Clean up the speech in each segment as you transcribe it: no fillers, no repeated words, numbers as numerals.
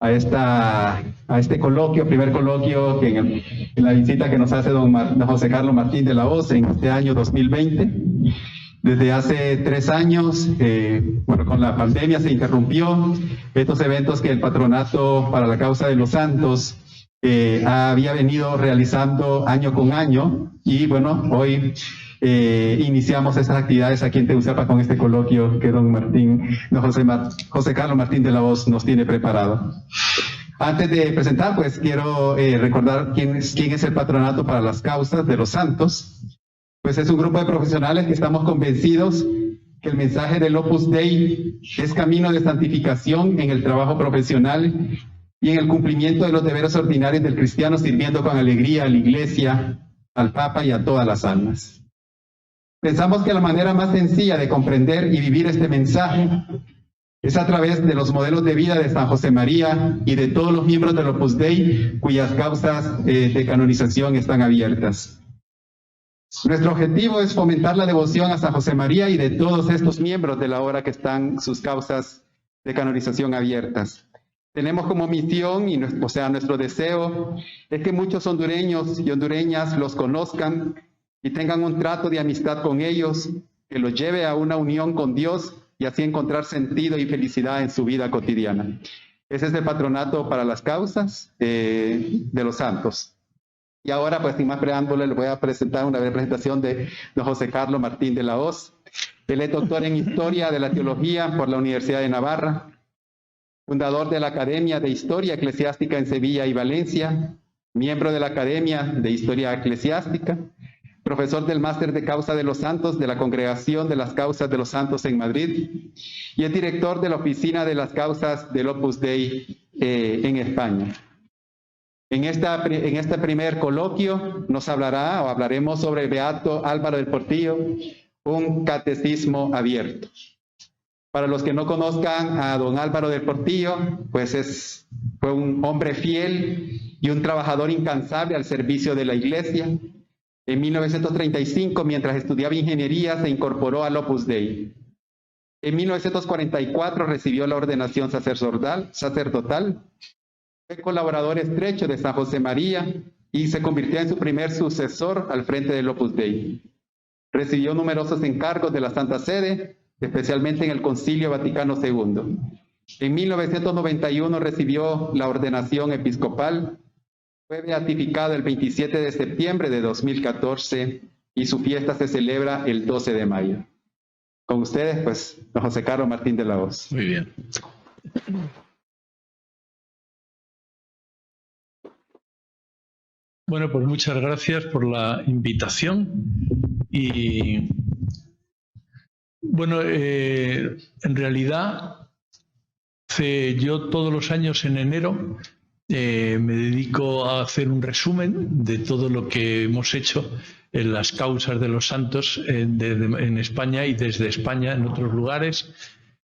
a este coloquio, primer coloquio que en la visita que nos hace don José Carlos Martín de la Hoz en este año 2020. Desde hace 3 años, bueno, con la pandemia se interrumpió estos eventos que el Patronato para la Causa de los Santos había venido realizando año con año, y bueno, hoy iniciamos estas actividades aquí en Tegucigalpa con este coloquio que don José Carlos Martín de la Hoz nos tiene preparado. Antes de presentar, pues quiero recordar quién es el Patronato para las Causas de los Santos. Pues es un grupo de profesionales que estamos convencidos que el mensaje del Opus Dei es camino de santificación en el trabajo profesional y en el cumplimiento de los deberes ordinarios del cristiano, sirviendo con alegría a la Iglesia, al Papa y a todas las almas. Pensamos que la manera más sencilla de comprender y vivir este mensaje es a través de los modelos de vida de San José María y de todos los miembros del Opus Dei cuyas causas de canonización están abiertas. Nuestro objetivo es fomentar la devoción a San José María y de todos estos miembros de la obra que están sus causas de canonización abiertas. Tenemos como misión, nuestro deseo, es que muchos hondureños y hondureñas los conozcan y tengan un trato de amistad con ellos, que los lleve a una unión con Dios y así encontrar sentido y felicidad en su vida cotidiana. Ese es el Patronato para las Causas de los Santos. Y ahora, pues sin más preámbulo, les voy a presentar una breve presentación de don José Carlos Martín de la Hoz. Él es doctor en Historia de la Teología por la Universidad de Navarra, fundador de la Academia de Historia Eclesiástica en Sevilla y Valencia, miembro de la Academia de Historia Eclesiástica, profesor del Máster de Causa de los Santos de la Congregación de las Causas de los Santos en Madrid, y es director de la Oficina de las Causas del Opus Dei en España. En este primer coloquio nos hablaremos sobre el Beato Álvaro del Portillo, un catecismo abierto. Para los que no conozcan a don Álvaro del Portillo, pues fue un hombre fiel y un trabajador incansable al servicio de la Iglesia. En 1935, mientras estudiaba ingeniería, se incorporó al Opus Dei. En 1944 recibió la ordenación sacerdotal. Fue colaborador estrecho de San José María y se convirtió en su primer sucesor al frente del Opus Dei. Recibió numerosos encargos de la Santa Sede, especialmente en el Concilio Vaticano II. En 1991 recibió la ordenación episcopal, fue beatificado el 27 de septiembre de 2014 y su fiesta se celebra el 12 de mayo. Con ustedes, pues, don José Carlos Martín de la Hoz. Muy bien. Bueno, pues muchas gracias por la invitación. Y bueno, en realidad, yo todos los años en enero me dedico a hacer un resumen de todo lo que hemos hecho en las causas de los santos en España y desde España en otros lugares.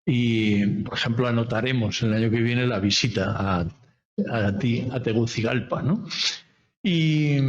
Y, por ejemplo, anotaremos el año que viene la visita a Tegucigalpa, ¿no? Y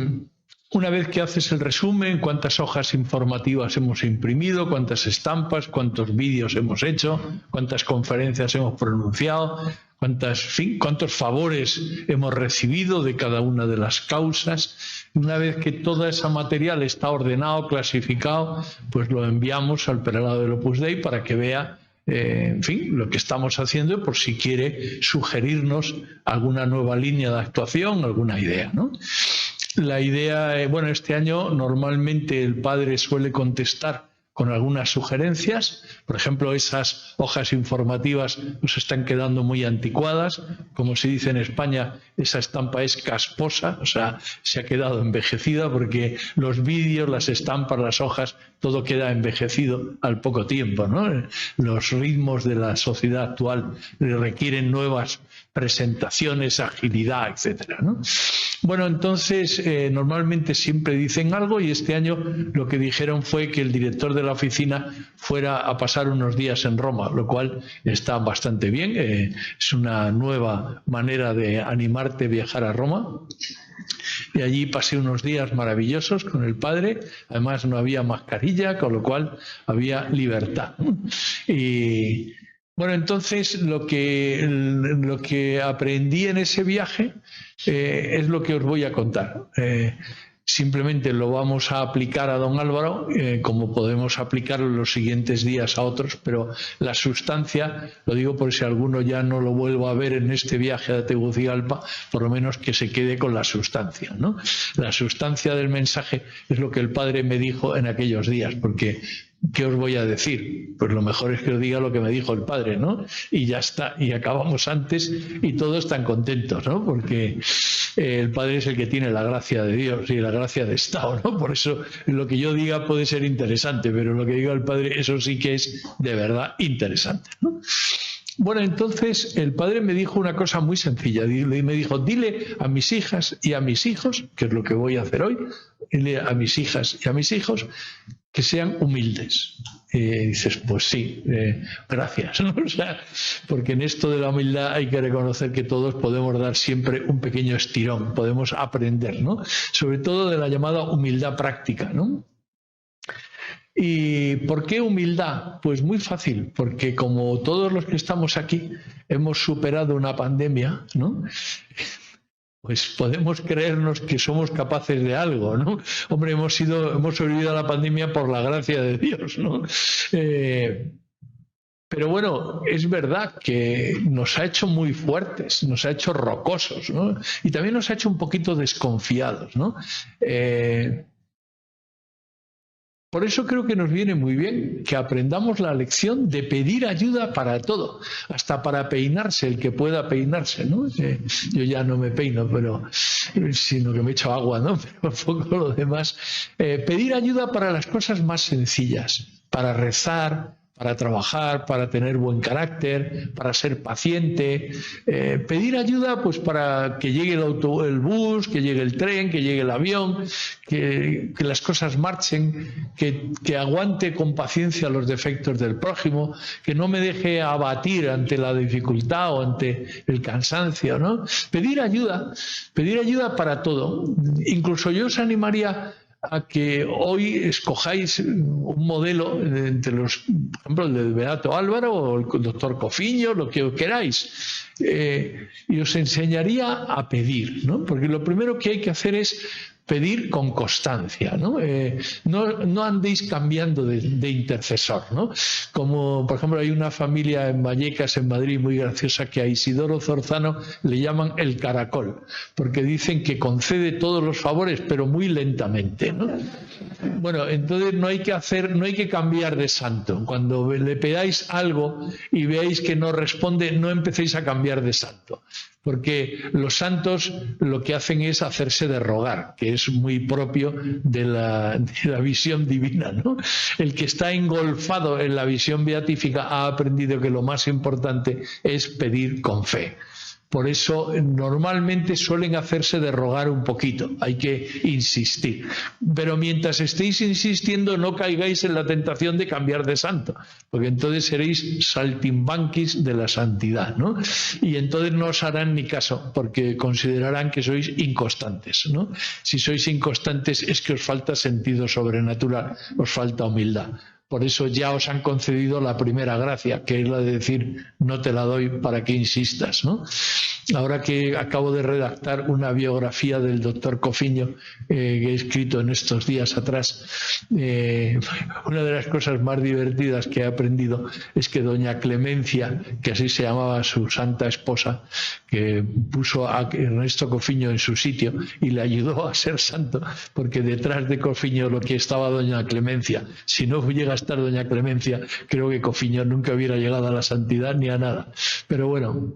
una vez que haces el resumen, cuántas hojas informativas hemos imprimido, cuántas estampas, cuántos vídeos hemos hecho, cuántas conferencias hemos pronunciado, cuántos favores hemos recibido de cada una de las causas. Una vez que todo ese material está ordenado, clasificado, pues lo enviamos al prelado del Opus Dei para que vea en fin, lo que estamos haciendo, por si quiere sugerirnos alguna nueva línea de actuación, alguna idea, ¿no? La idea, bueno, este año normalmente el padre suele contestar con algunas sugerencias. Por ejemplo, esas hojas informativas nos están quedando muy anticuadas. Como se dice en España, esa estampa es casposa, o sea, se ha quedado envejecida porque los vídeos, las estampas, las hojas, todo queda envejecido al poco tiempo, ¿no? Los ritmos de la sociedad actual requieren nuevas presentaciones, agilidad, etcétera, ¿no? Bueno, entonces normalmente siempre dicen algo y este año lo que dijeron fue que el director de la oficina fuera a pasar unos días en Roma, lo cual está bastante bien. Es una nueva manera de animarte a viajar a Roma. y allí pasé unos días maravillosos con el padre. Además no había mascarilla, con lo cual había libertad. Y bueno, entonces lo que aprendí en ese viaje es lo que os voy a contar. Simplemente lo vamos a aplicar a don Álvaro, como podemos aplicarlo en los siguientes días a otros, pero la sustancia, lo digo por si alguno ya no lo vuelvo a ver en este viaje a Tegucigalpa, por lo menos que se quede con la sustancia, ¿no? La sustancia del mensaje es lo que el padre me dijo en aquellos días, porque ¿qué os voy a decir? Pues lo mejor es que os diga lo que me dijo el padre, ¿no? Y ya está, y acabamos antes y todos están contentos, ¿no? Porque el padre es el que tiene la gracia de Dios y la gracia de Estado, ¿no? Por eso lo que yo diga puede ser interesante, pero lo que diga el padre, eso sí que es de verdad interesante, ¿no? Bueno, entonces el padre me dijo una cosa muy sencilla, me dijo, dile a mis hijas y a mis hijos, que es lo que voy a hacer hoy, dile a mis hijas y a mis hijos que sean humildes. Y dices, pues sí, gracias, ¿no? O sea, porque en esto de la humildad hay que reconocer que todos podemos dar siempre un pequeño estirón, podemos aprender, ¿no? Sobre todo de la llamada humildad práctica, ¿no? ¿Y por qué humildad? Pues muy fácil, porque como todos los que estamos aquí hemos superado una pandemia, ¿no? Pues podemos creernos que somos capaces de algo, ¿no? Hombre, hemos sobrevivido a la pandemia por la gracia de Dios, ¿no? Pero bueno, es verdad que nos ha hecho muy fuertes, nos ha hecho rocosos, ¿no? Y también nos ha hecho un poquito desconfiados, ¿no? Por eso creo que nos viene muy bien que aprendamos la lección de pedir ayuda para todo, hasta para peinarse, el que pueda peinarse, ¿no? Yo ya no me peino, sino que me echo agua, ¿no? Pero un poco lo demás. Pedir ayuda para las cosas más sencillas, para rezar, para trabajar, para tener buen carácter, para ser paciente, pedir ayuda pues para que llegue el bus, que llegue el tren, que llegue el avión, que las cosas marchen, que aguante con paciencia los defectos del prójimo, que no me deje abatir ante la dificultad o ante el cansancio, ¿no? Pedir ayuda para todo. Incluso yo os animaría a que hoy escojáis un modelo entre los, por ejemplo, el del Beato Álvaro o el doctor Cofiño, lo que queráis, y os enseñaría a pedir, ¿no? Porque lo primero que hay que hacer es pedir con constancia, ¿no? No andéis cambiando de intercesor, ¿no? Como, por ejemplo, hay una familia en Vallecas, en Madrid, muy graciosa, que a Isidoro Zorzano le llaman el caracol, porque dicen que concede todos los favores, pero muy lentamente, ¿no? Bueno, entonces no hay que cambiar de santo. Cuando le pedáis algo y veáis que no responde, no empecéis a cambiar de santo. Porque los santos lo que hacen es hacerse de rogar, que es muy propio de la visión divina, ¿no? El que está engolfado en la visión beatífica ha aprendido que lo más importante es pedir con fe. Por eso normalmente suelen hacerse de rogar un poquito, hay que insistir. Pero mientras estéis insistiendo no caigáis en la tentación de cambiar de santo, porque entonces seréis saltimbanquis de la santidad, ¿no? Y entonces no os harán ni caso, porque considerarán que sois inconstantes, ¿no? Si sois inconstantes es que os falta sentido sobrenatural, os falta humildad. Por eso ya os han concedido la primera gracia, que es la de decir, no te la doy para que insistas, ¿no? Ahora que acabo de redactar una biografía del doctor Cofiño, que he escrito en estos días atrás, una de las cosas más divertidas que he aprendido es que doña Clemencia, que así se llamaba su santa esposa, que puso a Ernesto Cofiño en su sitio y le ayudó a ser santo, porque detrás de Cofiño lo que estaba doña Clemencia. Si no llega a estar doña Clemencia, creo que Cofiño nunca hubiera llegado a la santidad ni a nada. Pero bueno,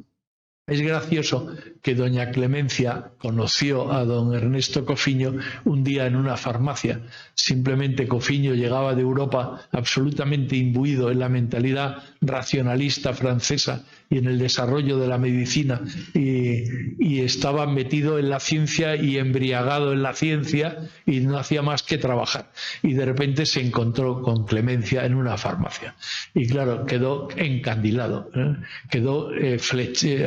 es gracioso que doña Clemencia conoció a don Ernesto Cofiño un día en una farmacia. Simplemente Cofiño llegaba de Europa absolutamente imbuido en la mentalidad racionalista francesa y en el desarrollo de la medicina, y estaba metido en la ciencia y embriagado en la ciencia y no hacía más que trabajar. Y de repente se encontró con Clemencia en una farmacia. Y claro, quedó encandilado, quedó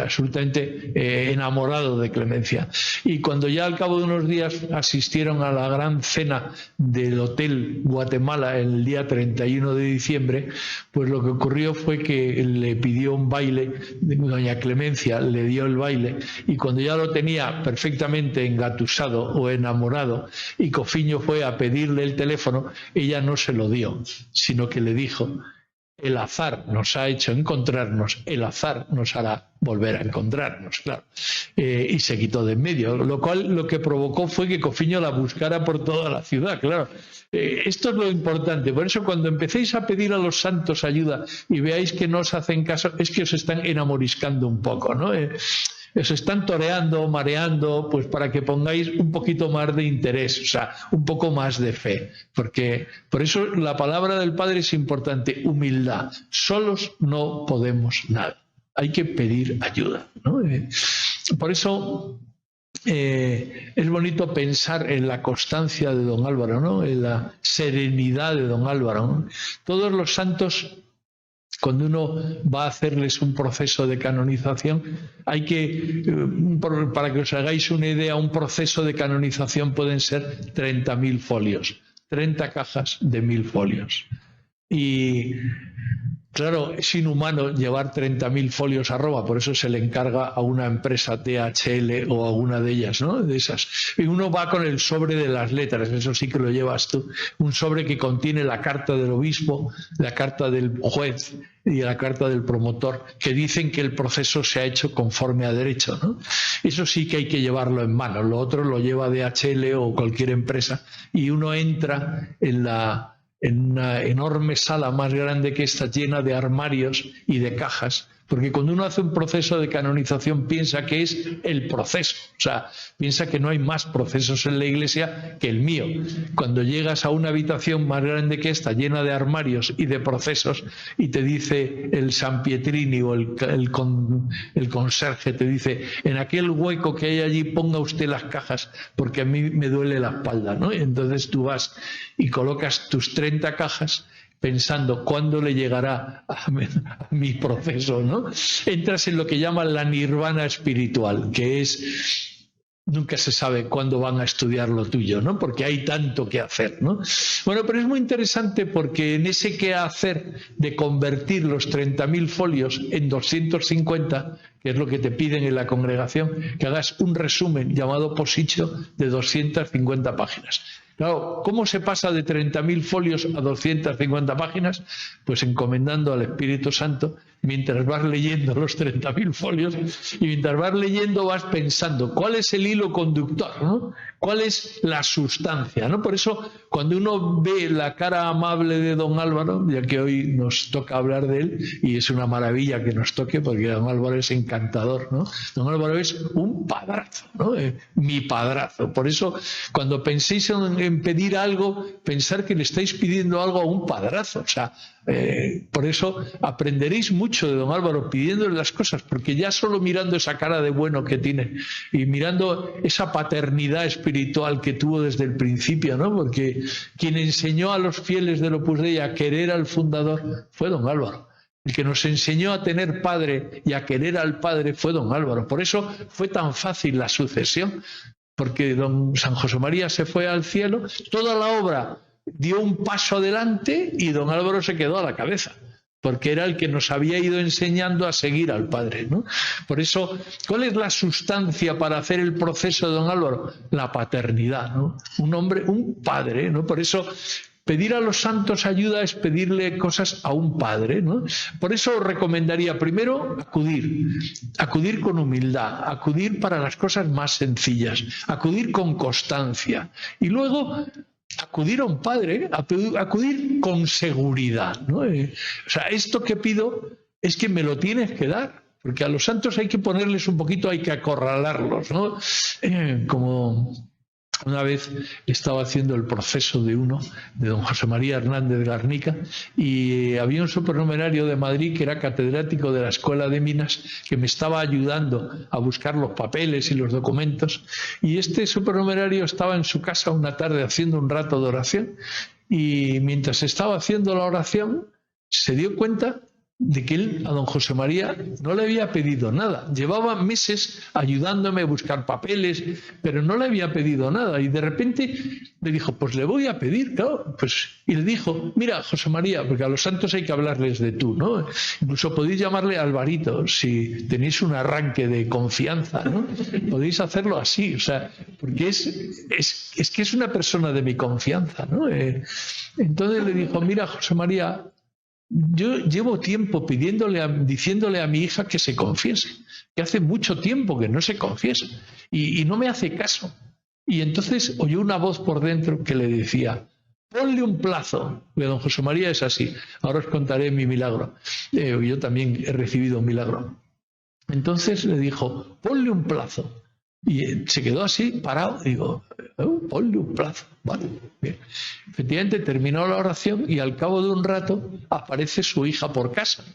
absolutamente enamorado de Clemencia. Y cuando ya al cabo de unos días asistieron a la gran cena del Hotel Guatemala el día 31 de diciembre, pues lo que ocurrió fue que le pidió un baile, doña Clemencia le dio el baile, y cuando ya lo tenía perfectamente engatusado o enamorado y Cofiño fue a pedirle el teléfono, ella no se lo dio, sino que le dijo: el azar nos ha hecho encontrarnos, el azar nos hará volver a encontrarnos, claro. Y se quitó de en medio, lo cual lo que provocó fue que Cofiño la buscara por toda la ciudad, claro. Esto es lo importante. Por eso, cuando empecéis a pedir a los santos ayuda y veáis que no os hacen caso, es que os están enamoriscando un poco, ¿no? Os están toreando, mareando, pues para que pongáis un poquito más de interés, o sea, un poco más de fe. Porque por eso la palabra del Padre es importante: humildad. Solos no podemos nada. Hay que pedir ayuda, ¿no? Por eso es bonito pensar en la constancia de don Álvaro, ¿no? En la serenidad de don Álvaro, ¿no? Todos los santos, cuando uno va a hacerles un proceso de canonización, hay que, para que os hagáis una idea, un proceso de canonización pueden ser 30.000 folios, 30 cajas de 1.000 folios. Y claro, es inhumano llevar 30.000 folios a Roma, por eso se le encarga a una empresa DHL o a una de ellas, ¿no? De esas. Y uno va con el sobre de las letras, eso sí que lo llevas tú. Un sobre que contiene la carta del obispo, la carta del juez y la carta del promotor, que dicen que el proceso se ha hecho conforme a derecho, ¿no? Eso sí que hay que llevarlo en mano. Lo otro lo lleva DHL o cualquier empresa, y uno entra en una enorme sala más grande que esta, llena de armarios y de cajas, porque cuando uno hace un proceso de canonización piensa que es el proceso, o sea, piensa que no hay más procesos en la Iglesia que el mío. Cuando llegas a una habitación más grande que esta, llena de armarios y de procesos, y te dice el San Pietrini o el conserje, te dice: en aquel hueco que hay allí ponga usted las cajas, porque a mí me duele la espalda, ¿no? Entonces tú vas y colocas tus 30 cajas pensando cuándo le llegará a mi proceso, ¿no? Entras en lo que llaman la nirvana espiritual, que es: nunca se sabe cuándo van a estudiar lo tuyo, ¿no? Porque hay tanto que hacer, ¿no? Bueno, pero es muy interesante porque en ese qué hacer de convertir los 30.000 folios en 250, que es lo que te piden en la congregación, que hagas un resumen llamado Positio de 250 páginas. Claro, ¿cómo se pasa de 30.000 folios a 250 páginas? Pues encomendando al Espíritu Santo, mientras vas leyendo los 30.000 folios, y mientras vas leyendo vas pensando cuál es el hilo conductor, ¿no? ¿Cuál es la sustancia, ¿no? Por eso, cuando uno ve la cara amable de don Álvaro, ya que hoy nos toca hablar de él, y es una maravilla que nos toque, porque don Álvaro es encantador, ¿no? Don Álvaro es un padrazo, ¿no? Mi padrazo. Por eso, cuando penséis en pedir algo, pensar que le estáis pidiendo algo a un padrazo. O sea, por eso aprenderéis mucho de don Álvaro pidiéndole las cosas, porque ya solo mirando esa cara de bueno que tiene y mirando esa paternidad espiritual que tuvo desde el principio, ¿no? Porque quien enseñó a los fieles del Opus Dei a querer al fundador fue don Álvaro. El que nos enseñó a tener padre y a querer al padre fue don Álvaro. Por eso fue tan fácil la sucesión, porque don San José María se fue al cielo, toda la obra dio un paso adelante y don Álvaro se quedó a la cabeza, porque era el que nos había ido enseñando a seguir al Padre, ¿no? Por eso, ¿cuál es la sustancia para hacer el proceso de don Álvaro? La paternidad, ¿no? Un hombre, un padre, ¿no? Por eso, pedir a los santos ayuda es pedirle cosas a un padre, ¿no? Por eso os recomendaría primero acudir con humildad, acudir para las cosas más sencillas, acudir con constancia, y luego acudir a un padre, acudir con seguridad, ¿no? O sea, esto que pido es que me lo tienes que dar, porque a los santos hay que ponerles un poquito, hay que acorralarlos, ¿no? Como Una vez estaba haciendo el proceso de don José María Hernández Garnica, y había un supernumerario de Madrid que era catedrático de la Escuela de Minas, que me estaba ayudando a buscar los papeles y los documentos, y este supernumerario estaba en su casa una tarde haciendo un rato de oración, y mientras estaba haciendo la oración se dio cuenta de que él a don José María no le había pedido nada. Llevaba meses ayudándome a buscar papeles, pero no le había pedido nada. Y de repente le dijo, pues le voy a pedir, claro. Y le dijo, mira, José María, porque a los santos hay que hablarles de tú, ¿no? Incluso podéis llamarle Alvarito, si tenéis un arranque de confianza, ¿no? Podéis hacerlo así, o sea, porque es que es una persona de mi confianza, ¿no? Entonces le dijo, mira, José María, yo llevo tiempo diciéndole a mi hija que se confiese, que hace mucho tiempo que no se confiesa y no me hace caso. Y entonces oyó una voz por dentro que le decía, ponle un plazo. Porque don José María es así. Ahora os contaré mi milagro. Yo también he recibido un milagro. Entonces le dijo, ponle un plazo. Y se quedó así, parado. Digo, ponle un plazo. Vale, bien. Efectivamente terminó la oración y al cabo de un rato aparece su hija por casa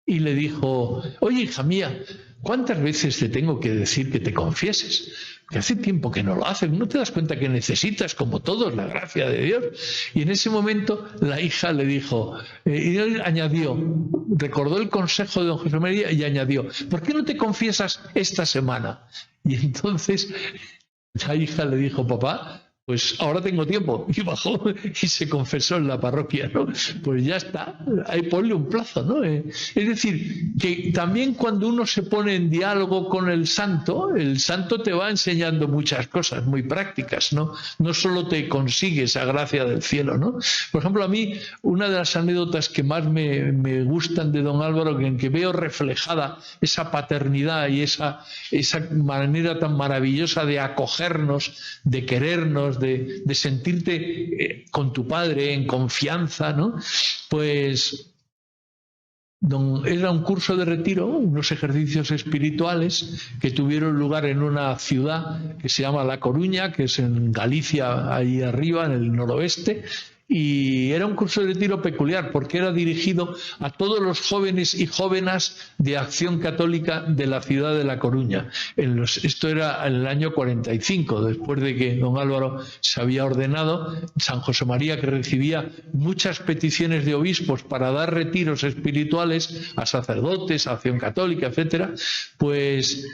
y le dijo, oye, hija mía, ¿cuántas veces te tengo que decir que te confieses? Que hace tiempo que no lo haces, ¿no te das cuenta que necesitas, como todos, la gracia de Dios? Y en ese momento la hija le dijo, y él añadió, recordó el consejo de don José María y añadió, ¿por qué no te confiesas esta semana? Y entonces la hija le dijo, papá, pues ahora tengo tiempo. Y bajó y se confesó en la parroquia, ¿no? Pues ya está, ahí ponle un plazo, ¿no? Es decir, que también cuando uno se pone en diálogo con el santo te va enseñando muchas cosas muy prácticas, ¿no? No solo te consigue esa gracia del cielo, ¿no? Por ejemplo, a mí, una de las anécdotas que más me gustan de don Álvaro, en que veo reflejada esa paternidad y esa manera tan maravillosa de acogernos, de querernos, de sentirte con tu padre en confianza, ¿no? Pues era un curso de retiro, unos ejercicios espirituales que tuvieron lugar en una ciudad que se llama La Coruña, que es en Galicia, ahí arriba, en el noroeste. Y era un curso de retiro peculiar porque era dirigido a todos los jóvenes y jóvenes de Acción Católica de la ciudad de La Coruña. Esto era en el año 45, después de que don Álvaro se había ordenado. San José María, que recibía muchas peticiones de obispos para dar retiros espirituales a sacerdotes, a Acción Católica, etcétera, pues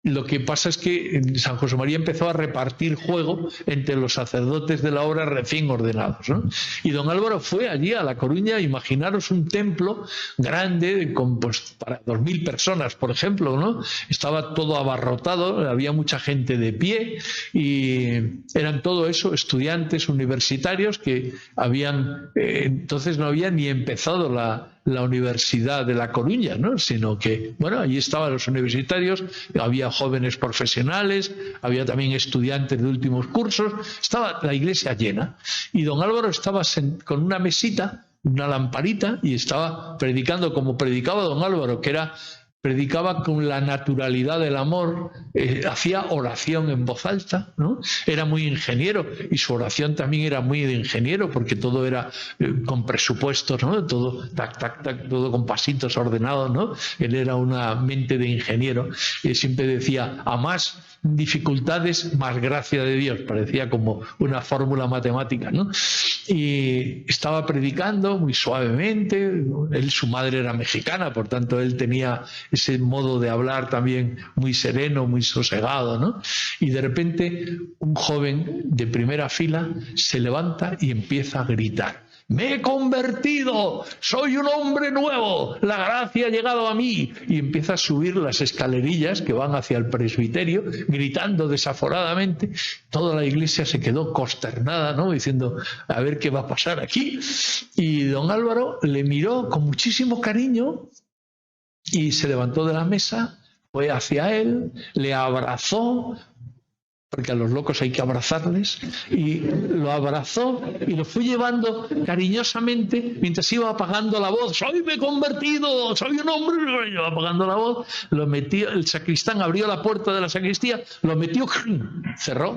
lo que pasa es que San José María empezó a repartir juego entre los sacerdotes de la obra recién ordenados, ¿no? Y don Álvaro fue allí a La Coruña. Imaginaros un templo grande con, pues, para 2000 personas, por ejemplo, ¿no? Estaba todo abarrotado, había mucha gente de pie y eran todo eso estudiantes universitarios que habían, entonces no había ni empezado la Universidad de La Coruña, ¿no? Sino que, bueno, allí estaban los universitarios, había jóvenes profesionales, había también estudiantes de últimos cursos, estaba la iglesia llena. Y don Álvaro estaba con una mesita, una lamparita, y estaba predicando como predicaba don Álvaro, que predicaba con la naturalidad del amor, hacía oración en voz alta, ¿no? Era muy ingeniero y su oración también era muy de ingeniero porque todo era con presupuestos, ¿no? Todo tac, tac, tac, todo con pasitos ordenados, ¿no? Él era una mente de ingeniero y siempre decía, a más dificultades, más gracia de Dios. Parecía como una fórmula matemática, ¿no? Y estaba predicando muy suavemente. Su madre era mexicana, por tanto él tenía ese modo de hablar también muy sereno, muy sosegado, ¿no? Y de repente un joven de primera fila se levanta y empieza a gritar: ¡me he convertido! ¡Soy un hombre nuevo! ¡La gracia ha llegado a mí! Y empieza a subir las escalerillas que van hacia el presbiterio, gritando desaforadamente. Toda la iglesia se quedó consternada, ¿no? Diciendo, a ver qué va a pasar aquí. Y don Álvaro le miró con muchísimo cariño y se levantó de la mesa, fue hacia él, le abrazó, porque a los locos hay que abrazarles, y lo abrazó y lo fue llevando cariñosamente mientras iba apagando la voz. ¡Soy me he convertido! ¡Soy un hombre! Iba apagando la voz, lo metió, el sacristán abrió la puerta de la sacristía, lo metió, cerró,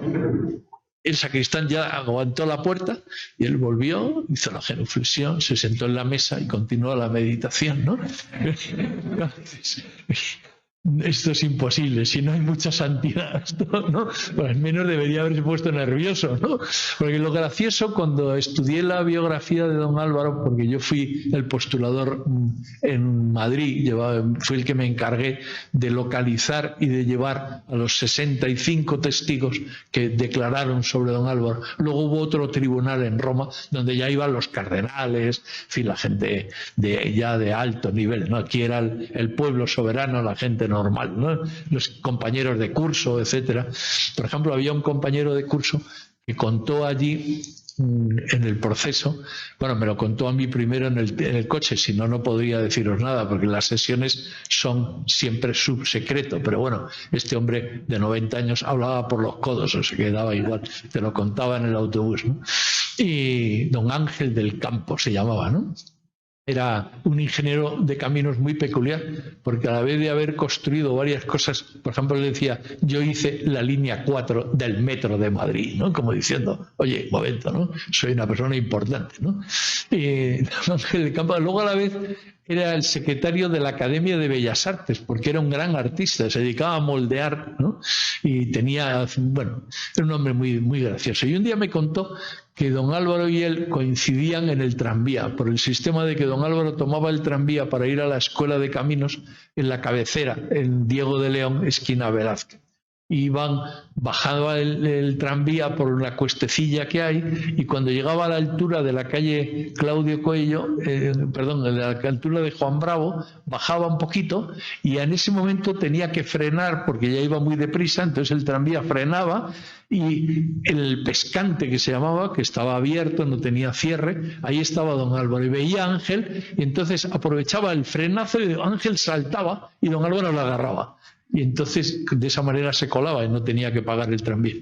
El sacristán ya aguantó la puerta y él volvió, hizo la genuflexión, se sentó en la mesa y continuó la meditación, ¿no? Esto es imposible, si no hay mucha santidad, ¿no? Pues al menos debería haberse puesto nervioso, ¿no? Porque lo gracioso, cuando estudié la biografía de don Álvaro, porque yo fui el postulador en Madrid, fui el que me encargué de localizar y de llevar a los 65 testigos que declararon sobre don Álvaro. Luego hubo otro tribunal en Roma, donde ya iban los cardenales, en fin, la gente ya de alto nivel, ¿no? Aquí era el pueblo soberano, la gente normal, ¿no? Los compañeros de curso, etcétera. Por ejemplo, había un compañero de curso que contó allí en el proceso, bueno, me lo contó a mí primero en el coche, si no, no podría deciros nada, porque las sesiones son siempre subsecreto, pero bueno, este hombre de 90 años hablaba por los codos, o se quedaba igual, te lo contaba en el autobús, ¿no? Y don Ángel del Campo se llamaba, ¿no? Era un ingeniero de caminos muy peculiar, porque a la vez de haber construido varias cosas, por ejemplo, le decía, yo hice la línea 4 del metro de Madrid, ¿no? Como diciendo, oye, momento, ¿no? Soy una persona importante, ¿no? Ángel de Campo, luego a la vez era el secretario de la Academia de Bellas Artes, porque era un gran artista, se dedicaba a moldear, ¿no? Y tenía, bueno, era un hombre muy, muy gracioso. Y un día me contó que don Álvaro y él coincidían en el tranvía, por el sistema de que don Álvaro tomaba el tranvía para ir a la Escuela de Caminos en la cabecera, en Diego de León, esquina Velázquez. Bajaba el tranvía por una cuestecilla que hay, y cuando llegaba a la altura de la calle Claudio Coello, a la altura de Juan Bravo, bajaba un poquito y en ese momento tenía que frenar porque ya iba muy deprisa, entonces el tranvía frenaba y el pescante, que se llamaba, que estaba abierto, no tenía cierre, ahí estaba don Álvaro y veía a Ángel, y entonces aprovechaba el frenazo y Ángel saltaba y don Álvaro lo agarraba. Y entonces de esa manera se colaba y no tenía que pagar el tranvía.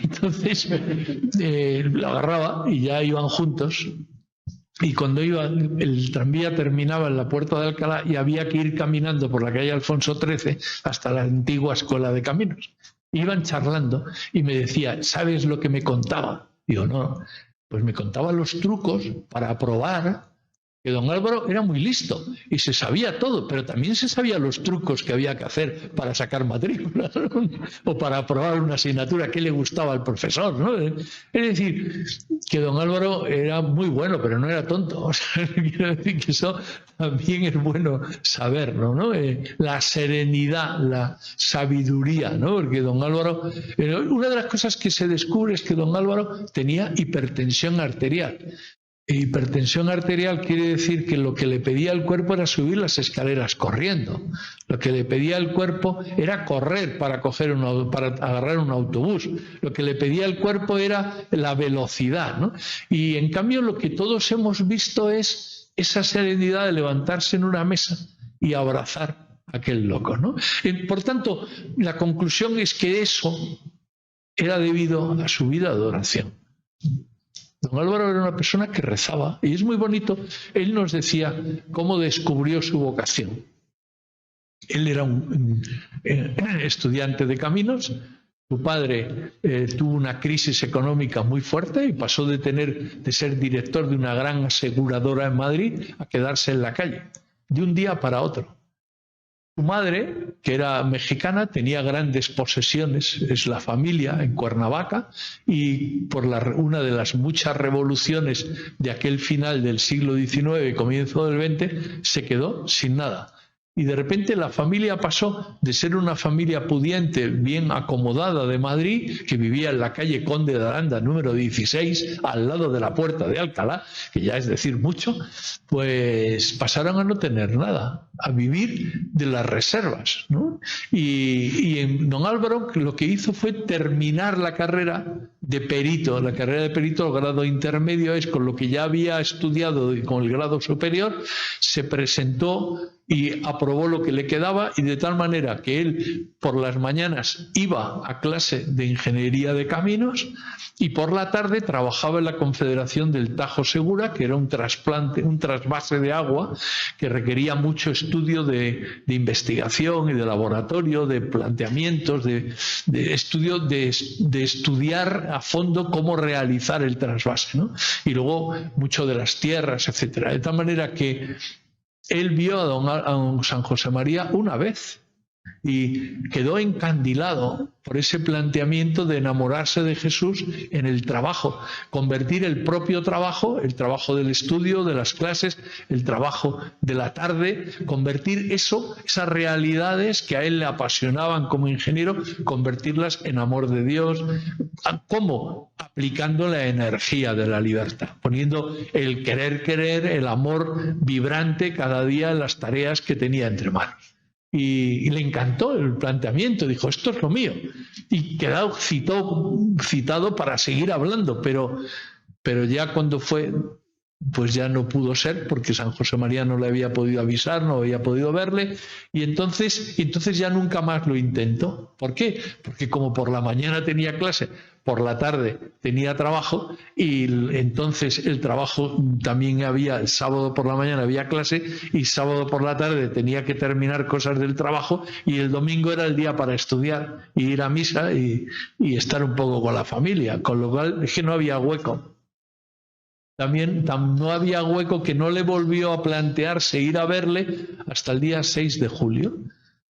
Entonces lo agarraba y ya iban juntos. Y cuando el tranvía terminaba en la Puerta de Alcalá y había que ir caminando por la calle Alfonso XIII hasta la antigua Escuela de Caminos. Iban charlando y me decía, ¿sabes lo que me contaba? Digo, no, pues me contaba los trucos para probar. Que don Álvaro era muy listo y se sabía todo, pero también se sabía los trucos que había que hacer para sacar matrícula, ¿no? O para aprobar una asignatura que le gustaba al profesor, ¿no? Es decir, que don Álvaro era muy bueno, pero no era tonto. O sea, quiero decir que eso también es bueno saberlo, ¿no? La serenidad, la sabiduría, ¿no? Porque don Álvaro, una de las cosas que se descubre es que don Álvaro tenía hipertensión arterial. Hipertensión arterial quiere decir que lo que le pedía el cuerpo era subir las escaleras corriendo. Lo que le pedía el cuerpo era correr para agarrar un autobús. Lo que le pedía el cuerpo era la velocidad, ¿no? Y en cambio lo que todos hemos visto es esa serenidad de levantarse en una mesa y abrazar a aquel loco, ¿no? Por tanto, la conclusión es que eso era debido a su vida de oración. Don Álvaro era una persona que rezaba, y es muy bonito. Él nos decía cómo descubrió su vocación. Él era un estudiante de caminos. Su padre tuvo una crisis económica muy fuerte y pasó de ser director de una gran aseguradora en Madrid a quedarse en la calle, de un día para otro. Su madre, que era mexicana, tenía grandes posesiones, es la familia, en Cuernavaca, y por una de las muchas revoluciones de aquel final del siglo XIX y comienzo del XX, se quedó sin nada. Y de repente la familia pasó de ser una familia pudiente, bien acomodada de Madrid, que vivía en la calle Conde de Aranda, número 16, al lado de la Puerta de Alcalá, que ya es decir mucho, pues pasaron a no tener nada, a vivir de las reservas, ¿no? Y en don Álvaro lo que hizo fue terminar la carrera de perito. La carrera de perito, el grado intermedio, es con lo que ya había estudiado y con el grado superior, se presentó y aprobó lo que le quedaba, y de tal manera que él por las mañanas iba a clase de ingeniería de caminos y por la tarde trabajaba en la Confederación del Tajo Segura, que era un trasvase de agua que requería mucho estudio de investigación y de laboratorio, de planteamientos, de estudiar a fondo cómo realizar el trasvase, ¿no? Y luego mucho de las tierras, etcétera. De tal manera que él vio a don San José María una vez y quedó encandilado por ese planteamiento de enamorarse de Jesús en el trabajo, convertir el propio trabajo, el trabajo del estudio, de las clases, el trabajo de la tarde, convertir esas realidades que a él le apasionaban como ingeniero, convertirlas en amor de Dios. ¿Cómo? Aplicando la energía de la libertad, poniendo el querer, el amor vibrante cada día en las tareas que tenía entre manos. Y le encantó el planteamiento, dijo, esto es lo mío, y quedó citado para seguir hablando, pero ya cuando fue, pues ya no pudo ser, porque San José María no le había podido avisar, no había podido verle, y entonces ya nunca más lo intentó. ¿Por qué? Porque como por la mañana tenía clase, por la tarde tenía trabajo, y entonces el trabajo también el sábado por la mañana había clase, y sábado por la tarde tenía que terminar cosas del trabajo, y el domingo era el día para estudiar, y ir a misa y estar un poco con la familia, con lo cual es que no había hueco. También no había hueco, que no le volvió a plantearse ir a verle hasta el día 6 de julio.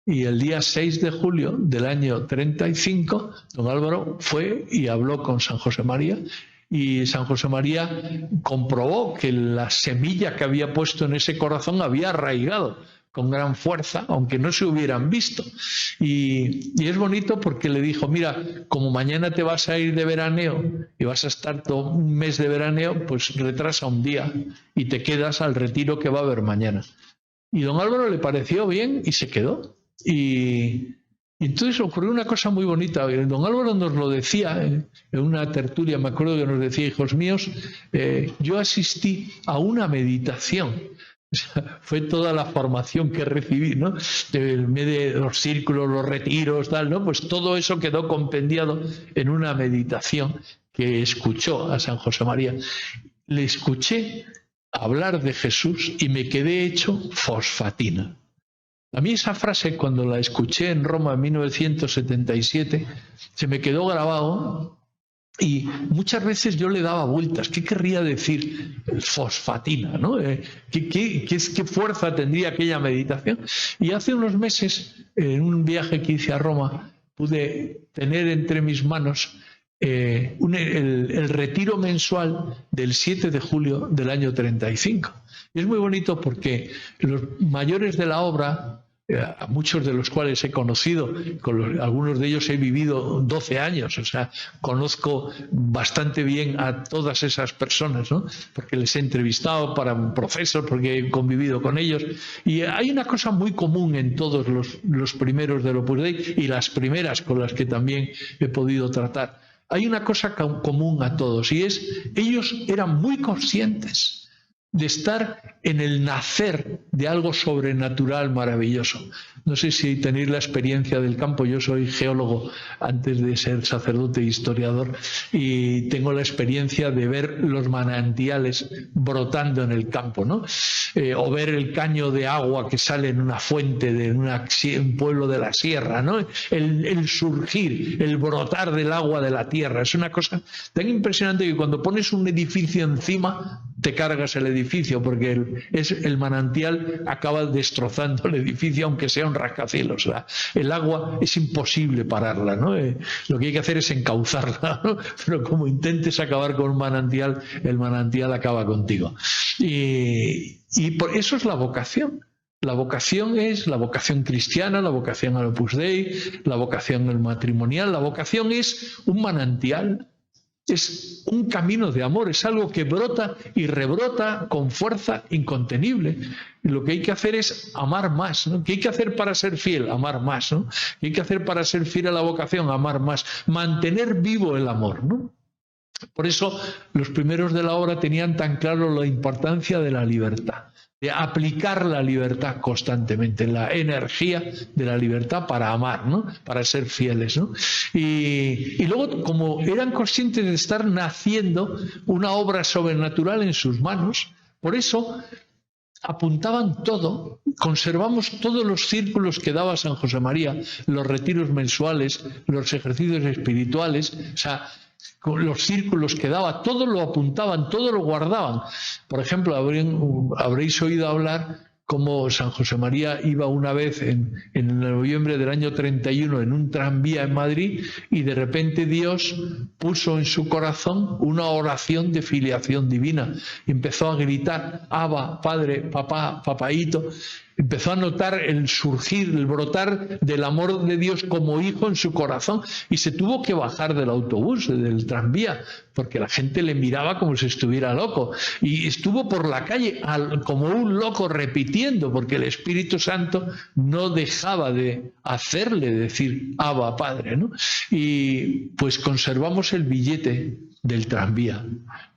Y el día 6 de julio del año 35, don Álvaro fue y habló con San José María, y San José María comprobó que la semilla que había puesto en ese corazón había arraigado con gran fuerza, aunque no se hubieran visto. Y es bonito porque le dijo, mira, como mañana te vas a ir de veraneo y vas a estar todo un mes de veraneo, pues retrasa un día y te quedas al retiro que va a haber mañana. Y don Álvaro le pareció bien y se quedó. Y entonces ocurrió una cosa muy bonita. Don Álvaro nos lo decía en una tertulia, me acuerdo que nos decía, hijos míos, yo asistí a una meditación. Fue toda la formación que recibí, ¿no? En medio de los círculos, los retiros, tal, ¿no? Pues todo eso quedó compendiado en una meditación que escuchó a San José María. Le escuché hablar de Jesús y me quedé hecho fosfatina. A mí esa frase, cuando la escuché en Roma en 1977, se me quedó grabado. Y muchas veces yo le daba vueltas. ¿Qué querría decir fosfatina, ¿no? ¿Qué fuerza tendría aquella meditación? Y hace unos meses, en un viaje que hice a Roma, pude tener entre mis manos el retiro mensual del 7 de julio del año 35. Y es muy bonito porque los mayores de la obra, a muchos de los cuales he conocido, algunos de ellos he vivido 12 años, o sea, conozco bastante bien a todas esas personas, ¿no? Porque les he entrevistado para procesos, porque he convivido con ellos, y hay una cosa muy común en todos los primeros del Opus Dei y las primeras con las que también he podido tratar. Hay una cosa común a todos, y es, ellos eran muy conscientes de estar en el nacer de algo sobrenatural maravilloso. No sé si tenéis la experiencia del campo. Yo soy geólogo antes de ser sacerdote e historiador, y tengo la experiencia de ver los manantiales brotando en el campo, ¿no? O ver el caño de agua que sale en una fuente de un pueblo de la sierra, ¿no? El surgir, el brotar del agua de la tierra. Es una cosa tan impresionante que cuando pones un edificio encima te cargas el edificio, porque el manantial acaba destrozando el edificio, aunque sea un rascacielos. El agua es imposible pararla, ¿no? Lo que hay que hacer es encauzarla, ¿no? Pero como intentes acabar con un manantial, el manantial acaba contigo. Y por eso es la vocación. La vocación es la vocación cristiana, la vocación al Opus Dei, la vocación matrimonial. La vocación es un manantial. Es un camino de amor, es algo que brota y rebrota con fuerza incontenible. Y lo que hay que hacer es amar más, ¿no? ¿Qué hay que hacer para ser fiel? Amar más, ¿no? ¿Qué hay que hacer para ser fiel a la vocación? Amar más. Mantener vivo el amor, ¿no? Por eso los primeros de la obra tenían tan claro la importancia de la libertad, de aplicar la libertad constantemente, la energía de la libertad para amar, ¿no? Para ser fieles, ¿no? Y luego, como eran conscientes de estar naciendo una obra sobrenatural en sus manos, por eso apuntaban todo. Conservamos todos los círculos que daba San José María, los retiros mensuales, los ejercicios espirituales, o sea, los círculos que daba, todo lo apuntaban, todo lo guardaban. Por ejemplo, habréis oído hablar cómo San José María iba una vez en noviembre del año 31 en un tranvía en Madrid y de repente Dios puso en su corazón una oración de filiación divina. Y empezó a gritar, Abba, Padre, Papá, Papaíto. Empezó a notar el surgir, el brotar del amor de Dios como hijo en su corazón y se tuvo que bajar del autobús, del tranvía, porque la gente le miraba como si estuviera loco. Y estuvo por la calle como un loco repitiendo, porque el Espíritu Santo no dejaba de hacerle decir Abba, Padre, ¿no? Y pues conservamos el billete del tranvía,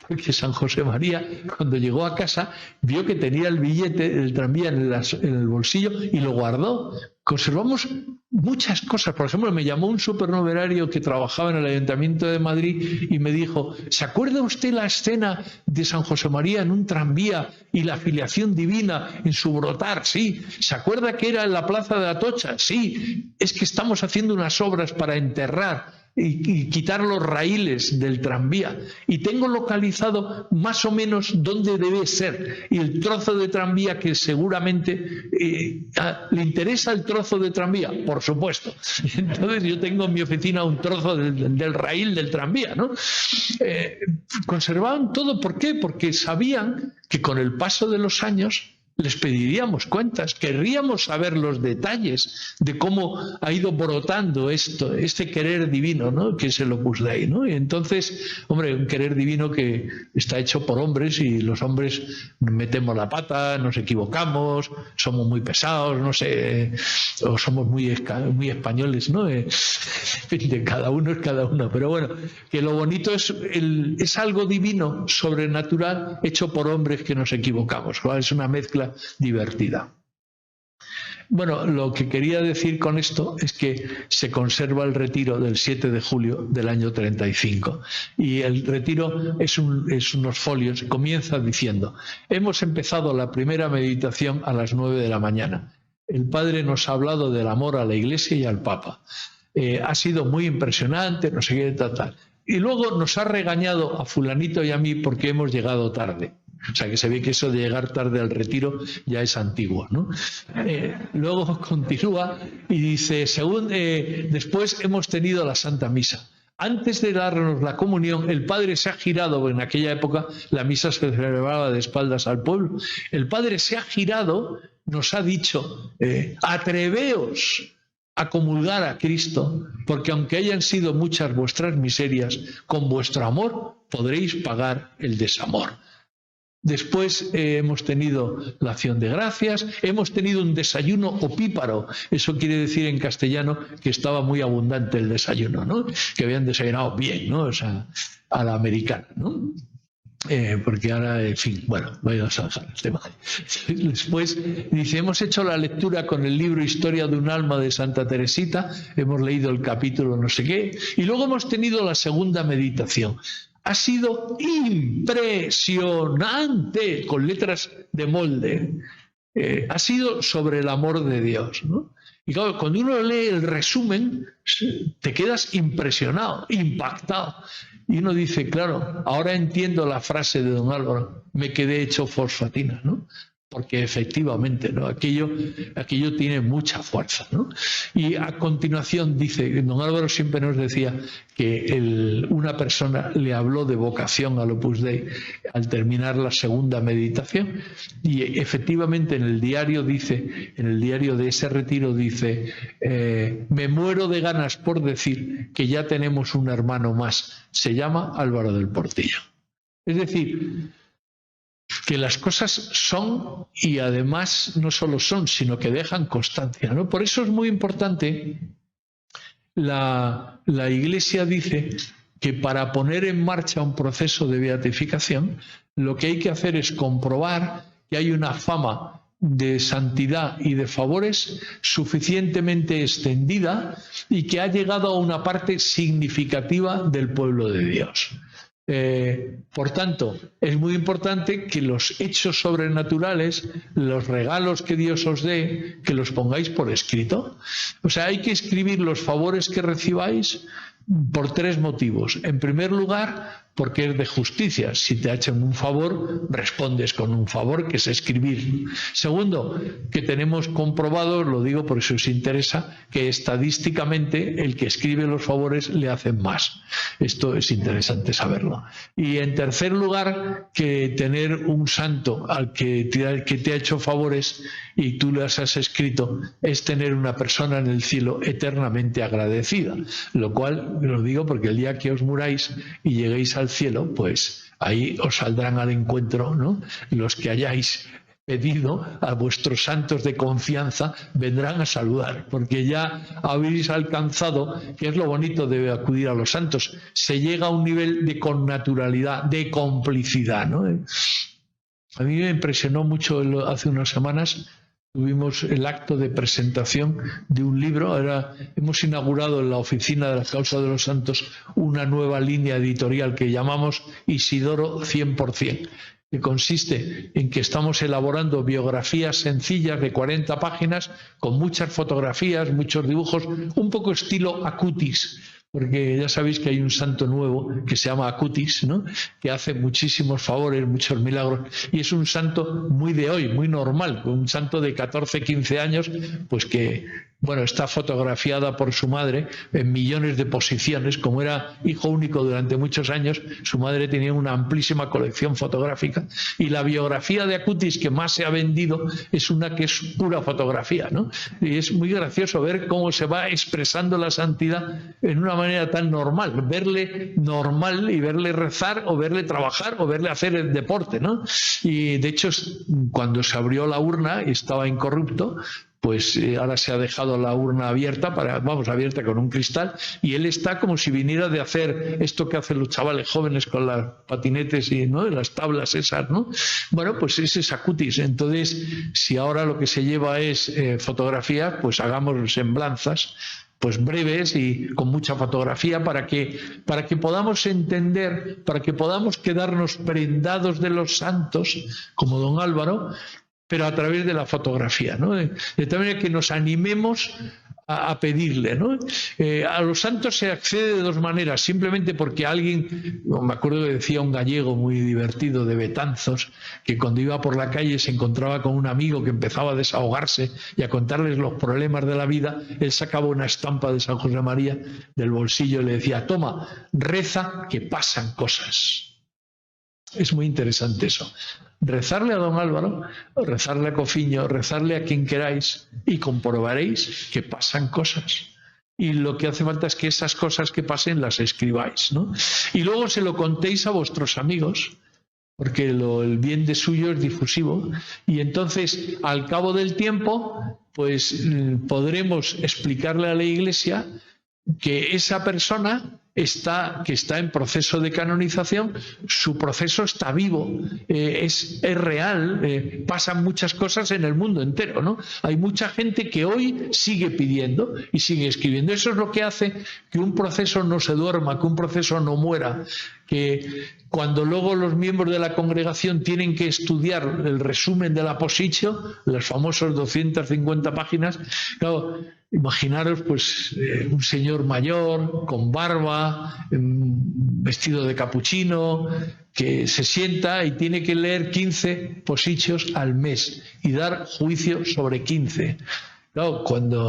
porque San José María, cuando llegó a casa, vio que tenía el billete del tranvía en el bolsillo y lo guardó. Conservamos muchas cosas. Por ejemplo, me llamó un supernumerario que trabajaba en el Ayuntamiento de Madrid y me dijo, ¿se acuerda usted la escena de San José María en un tranvía y la filiación divina en su brotar? Sí. ¿Se acuerda que era en la Plaza de Atocha? Sí. Es que estamos haciendo unas obras para enterrar y quitar los raíles del tranvía y tengo localizado más o menos dónde debe ser y el trozo de tranvía que seguramente le interesa el trozo de tranvía, por supuesto. Entonces yo tengo en mi oficina un trozo del raíl del tranvía, ¿no? Conservaban todo. ¿Por qué? Porque sabían que con el paso de los años les pediríamos cuentas, querríamos saber los detalles de cómo ha ido brotando este querer divino, ¿no? Que es el Opus Dei, ¿no? Y entonces, hombre, un querer divino que está hecho por hombres y los hombres metemos la pata, nos equivocamos, somos muy pesados, no sé, o somos muy españoles, ¿no? En fin, de cada uno es cada uno, pero bueno, que lo bonito es algo divino, sobrenatural, hecho por hombres que nos equivocamos, ¿no? Es una mezcla divertida. Bueno, lo que quería decir con esto es que se conserva el retiro del 7 de julio del año 35 y el retiro es unos folios. Comienza diciendo, hemos empezado la primera meditación a las 9 de la mañana. El Padre nos ha hablado del amor a la Iglesia y al Papa. Ha sido muy impresionante, no sé qué, tal. Y luego nos ha regañado a fulanito y a mí porque hemos llegado tarde. O sea que se ve que eso de llegar tarde al retiro ya es antiguo, ¿no? Luego continúa y dice, después hemos tenido la Santa Misa. Antes de darnos la comunión, el Padre se ha girado, en aquella época la misa se celebraba de espaldas al pueblo, el Padre se ha girado, nos ha dicho, atreveos a comulgar a Cristo, porque aunque hayan sido muchas vuestras miserias, con vuestro amor podréis pagar el desamor. Después hemos tenido la acción de gracias, hemos tenido un desayuno opíparo, eso quiere decir en castellano que estaba muy abundante el desayuno, ¿no? Que habían desayunado bien, ¿no? O sea, a la americana, ¿no? Porque ahora, en fin, bueno, voy a dejar el tema. Después dice, hemos hecho la lectura con el libro Historia de un alma de Santa Teresita, hemos leído el capítulo no sé qué, y luego hemos tenido la segunda meditación. Ha sido impresionante, con letras de molde. Ha sido sobre el amor de Dios, ¿no? Y claro, cuando uno lee el resumen, te quedas impresionado, impactado. Y uno dice, claro, ahora entiendo la frase de don Álvaro, me quedé hecho fosfatina, ¿no? Porque efectivamente, ¿no? Aquello tiene mucha fuerza, ¿no? Y a continuación dice, don Álvaro siempre nos decía que una persona le habló de vocación al Opus Dei al terminar la segunda meditación y efectivamente en el diario de ese retiro dice, me muero de ganas por decir que ya tenemos un hermano más, se llama Álvaro del Portillo. Es decir, que las cosas son y además no solo son, sino que dejan constancia, ¿no? Por eso es muy importante, la Iglesia dice que para poner en marcha un proceso de beatificación, lo que hay que hacer es comprobar que hay una fama de santidad y de favores suficientemente extendida y que ha llegado a una parte significativa del pueblo de Dios. Por tanto, es muy importante que los hechos sobrenaturales, los regalos que Dios os dé, que los pongáis por escrito. O sea, hay que escribir los favores que recibáis por tres motivos. En primer lugar, porque es de justicia. Si te hacen un favor, respondes con un favor, que es escribir. Segundo, que tenemos comprobado, lo digo por eso os interesa, que estadísticamente el que escribe los favores le hacen más. Esto es interesante saberlo. Y en tercer lugar, que tener un santo al que te ha hecho favores y tú las has escrito es tener una persona en el cielo eternamente agradecida. Lo cual, lo digo porque el día que os muráis y lleguéis al cielo, pues ahí os saldrán al encuentro, ¿no? Los que hayáis pedido a vuestros santos de confianza vendrán a saludar, porque ya habéis alcanzado, que es lo bonito de acudir a los santos, se llega a un nivel de connaturalidad, de complicidad, ¿no? A mí me impresionó mucho hace unas semanas. Tuvimos el acto de presentación de un libro. Ahora hemos inaugurado en la oficina de la Causa de los Santos una nueva línea editorial que llamamos Isidoro 100%, que consiste en que estamos elaborando biografías sencillas de 40 páginas con muchas fotografías, muchos dibujos, un poco estilo Acutis. Porque ya sabéis que hay un santo nuevo que se llama Acutis, ¿no? Que hace muchísimos favores, muchos milagros, y es un santo muy de hoy, muy normal, un santo de 14, 15 años, pues que, bueno, está fotografiada por su madre en millones de posiciones. Como era hijo único durante muchos años, su madre tenía una amplísima colección fotográfica, y la biografía de Acutis que más se ha vendido es una que es pura fotografía, ¿no? Y es muy gracioso ver cómo se va expresando la santidad en una manera tan normal, verle normal y verle rezar o verle trabajar o verle hacer el deporte, ¿no? Y de hecho, cuando se abrió la urna y estaba incorrupto, pues ahora se ha dejado la urna abierta, abierta con un cristal, y él está como si viniera de hacer esto que hacen los chavales jóvenes con las patinetes y, ¿no?, las tablas esas, ¿no? Bueno, pues ese es Acutis. Entonces, si ahora lo que se lleva es fotografía, pues hagamos semblanzas, pues breves y con mucha fotografía, para que podamos entender, para que podamos quedarnos prendados de los santos, como don Álvaro, pero a través de la fotografía, ¿no? De tal manera que nos animemos a pedirle, ¿no? A los santos se accede de dos maneras: simplemente porque alguien, me acuerdo que decía un gallego muy divertido de Betanzos, que cuando iba por la calle se encontraba con un amigo que empezaba a desahogarse y a contarles los problemas de la vida. Él sacaba una estampa de San José María del bolsillo y le decía: toma, reza que pasan cosas. Es muy interesante eso. Rezarle a don Álvaro, rezarle a Cofiño, rezarle a quien queráis, y comprobaréis que pasan cosas. Y lo que hace falta es que esas cosas que pasen las escribáis, ¿no? Y luego se lo contéis a vuestros amigos, porque el bien de suyo es difusivo. Y entonces, al cabo del tiempo, pues podremos explicarle a la Iglesia que esa persona que está en proceso de canonización, su proceso está vivo, es real, pasan muchas cosas en el mundo entero, ¿no? Hay mucha gente que hoy sigue pidiendo y sigue escribiendo. Eso es lo que hace que un proceso no se duerma, que un proceso no muera, que cuando luego los miembros de la congregación tienen que estudiar el resumen de la Positio, las famosas 250 páginas, claro, imaginaros pues un señor mayor, con barba, vestido de capuchino, que se sienta y tiene que leer 15 positios al mes y dar juicio sobre 15. Claro,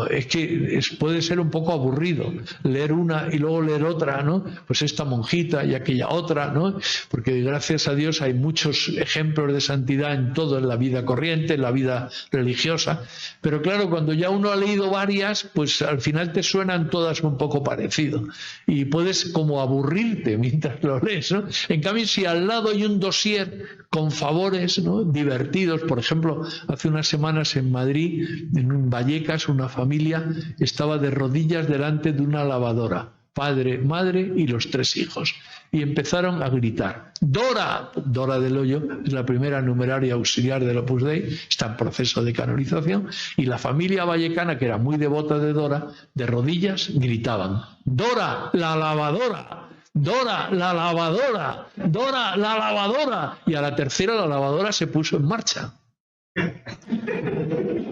es que puede ser un poco aburrido leer una y luego leer otra, ¿no? Pues esta monjita y aquella otra, ¿no? Porque gracias a Dios hay muchos ejemplos de santidad en todo, en la vida corriente, en la vida religiosa. Pero claro, cuando ya uno ha leído varias, pues al final te suenan todas un poco parecido. Y puedes como aburrirte mientras lo lees, ¿no? En cambio, si al lado hay un dossier con favores, ¿no?, divertidos. Por ejemplo, hace unas semanas en Madrid, en un Vallecas, una familia estaba de rodillas delante de una lavadora padre, madre y los 3 hijos. Y empezaron a gritar: ¡Dora! Dora del Hoyo es la primera numeraria auxiliar del Opus Dei, está en proceso de canonización, y la familia vallecana, que era muy devota de Dora, de rodillas gritaban: ¡Dora, la lavadora! ¡Dora, la lavadora! ¡Dora, la lavadora! Y a la tercera la lavadora se puso en marcha.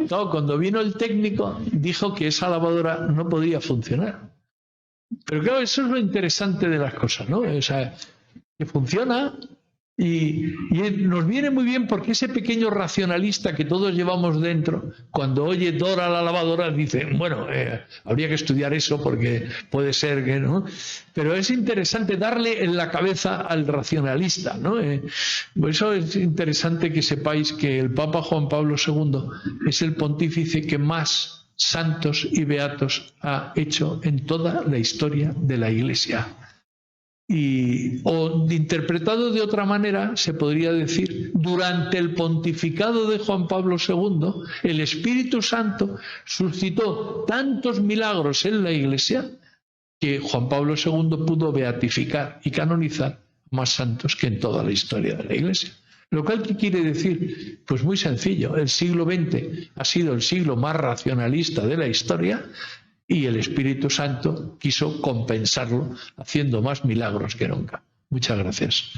Claro, cuando vino el técnico dijo que esa lavadora no podía funcionar. Pero claro, eso es lo interesante de las cosas, ¿no? O sea, que funciona y nos viene muy bien, porque ese pequeño racionalista que todos llevamos dentro, cuando oye Dora la lavadora, dice: bueno, habría que estudiar eso porque puede ser que no. Pero es interesante darle en la cabeza al racionalista, ¿no? Por eso es interesante que sepáis que el Papa Juan Pablo II es el pontífice que más santos y beatos ha hecho en toda la historia de la Iglesia. O interpretado de otra manera, se podría decir: durante el pontificado de Juan Pablo II, el Espíritu Santo suscitó tantos milagros en la Iglesia que Juan Pablo II pudo beatificar y canonizar más santos que en toda la historia de la Iglesia. Lo cual, ¿qué quiere decir? Pues muy sencillo: el siglo XX ha sido el siglo más racionalista de la historia, y el Espíritu Santo quiso compensarlo haciendo más milagros que nunca. Muchas gracias.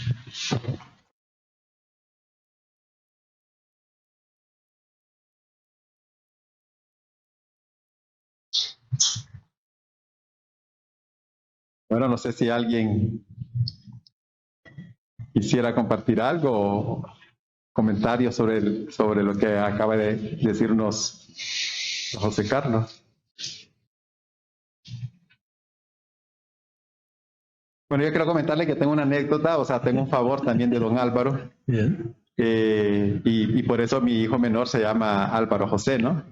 Bueno, no sé si alguien quisiera compartir algo o comentarios sobre lo que acaba de decirnos José Carlos. Bueno, yo quiero comentarle que tengo una anécdota, o sea, tengo un favor también de don Álvaro. Bien. Y por eso mi hijo menor se llama Álvaro José, ¿no?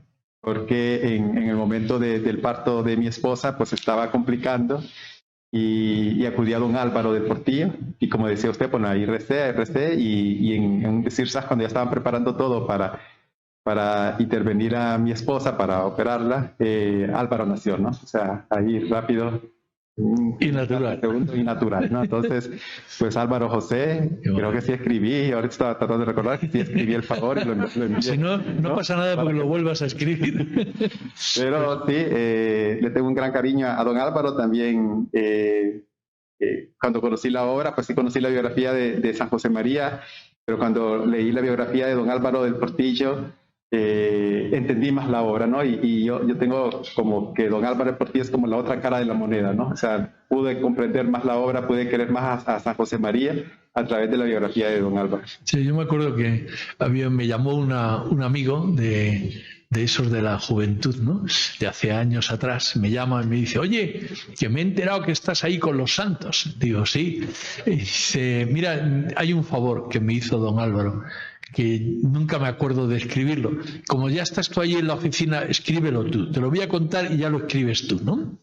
Porque en el momento del parto de mi esposa, pues estaba complicando y acudí a don Álvaro del Portillo. Y como decía usted, bueno, ahí recé y en un decir, cuando ya estaban preparando todo para intervenir a mi esposa, para operarla, Álvaro nació, ¿no? O sea, ahí rápido. Y natural. Y natural, ¿no? Entonces, pues Álvaro José, creo que sí escribí, ahorita estaba tratando de recordar que sí escribí el favor y lo envié. Si no, no pasa nada porque lo vuelvas a escribir. Pero sí, le tengo un gran cariño a don Álvaro también. Cuando conocí la obra, pues sí conocí la biografía de San José María, pero cuando leí la biografía de don Álvaro del Portillo, entendí más la obra, ¿no? Y yo tengo como que don Álvaro del Portillo es como la otra cara de la moneda, ¿no? O sea, pude comprender más la obra, pude querer más a San José María a través de la biografía de don Álvaro. Sí, yo me acuerdo que me llamó un amigo de esos de la juventud, ¿no? De hace años atrás, me llama y me dice: oye, que me he enterado que estás ahí con los santos. Digo: sí. Y dice: mira, hay un favor que me hizo don Álvaro, que nunca me acuerdo de escribirlo. Como ya estás tú ahí en la oficina, escríbelo tú. Te lo voy a contar y ya lo escribes tú, ¿no?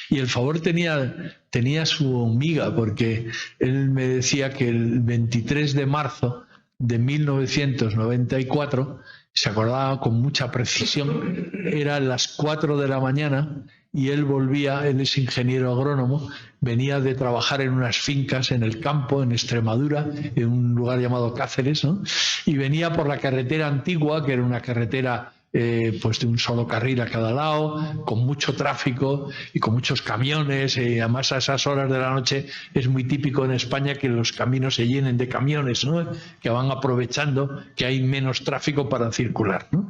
Y el favor tenía su miga, porque él me decía que el 23 de marzo de 1994, se acordaba con mucha precisión, eran las 4 de la mañana y él volvía, él es ingeniero agrónomo, venía de trabajar en unas fincas en el campo, en Extremadura, en un lugar llamado Cáceres, ¿no? Y venía por la carretera antigua, que era una carretera pues de un solo carril a cada lado, con mucho tráfico y con muchos camiones, y además a esas horas de la noche es muy típico en España que los caminos se llenen de camiones, ¿no? Que van aprovechando que hay menos tráfico para circular, ¿no?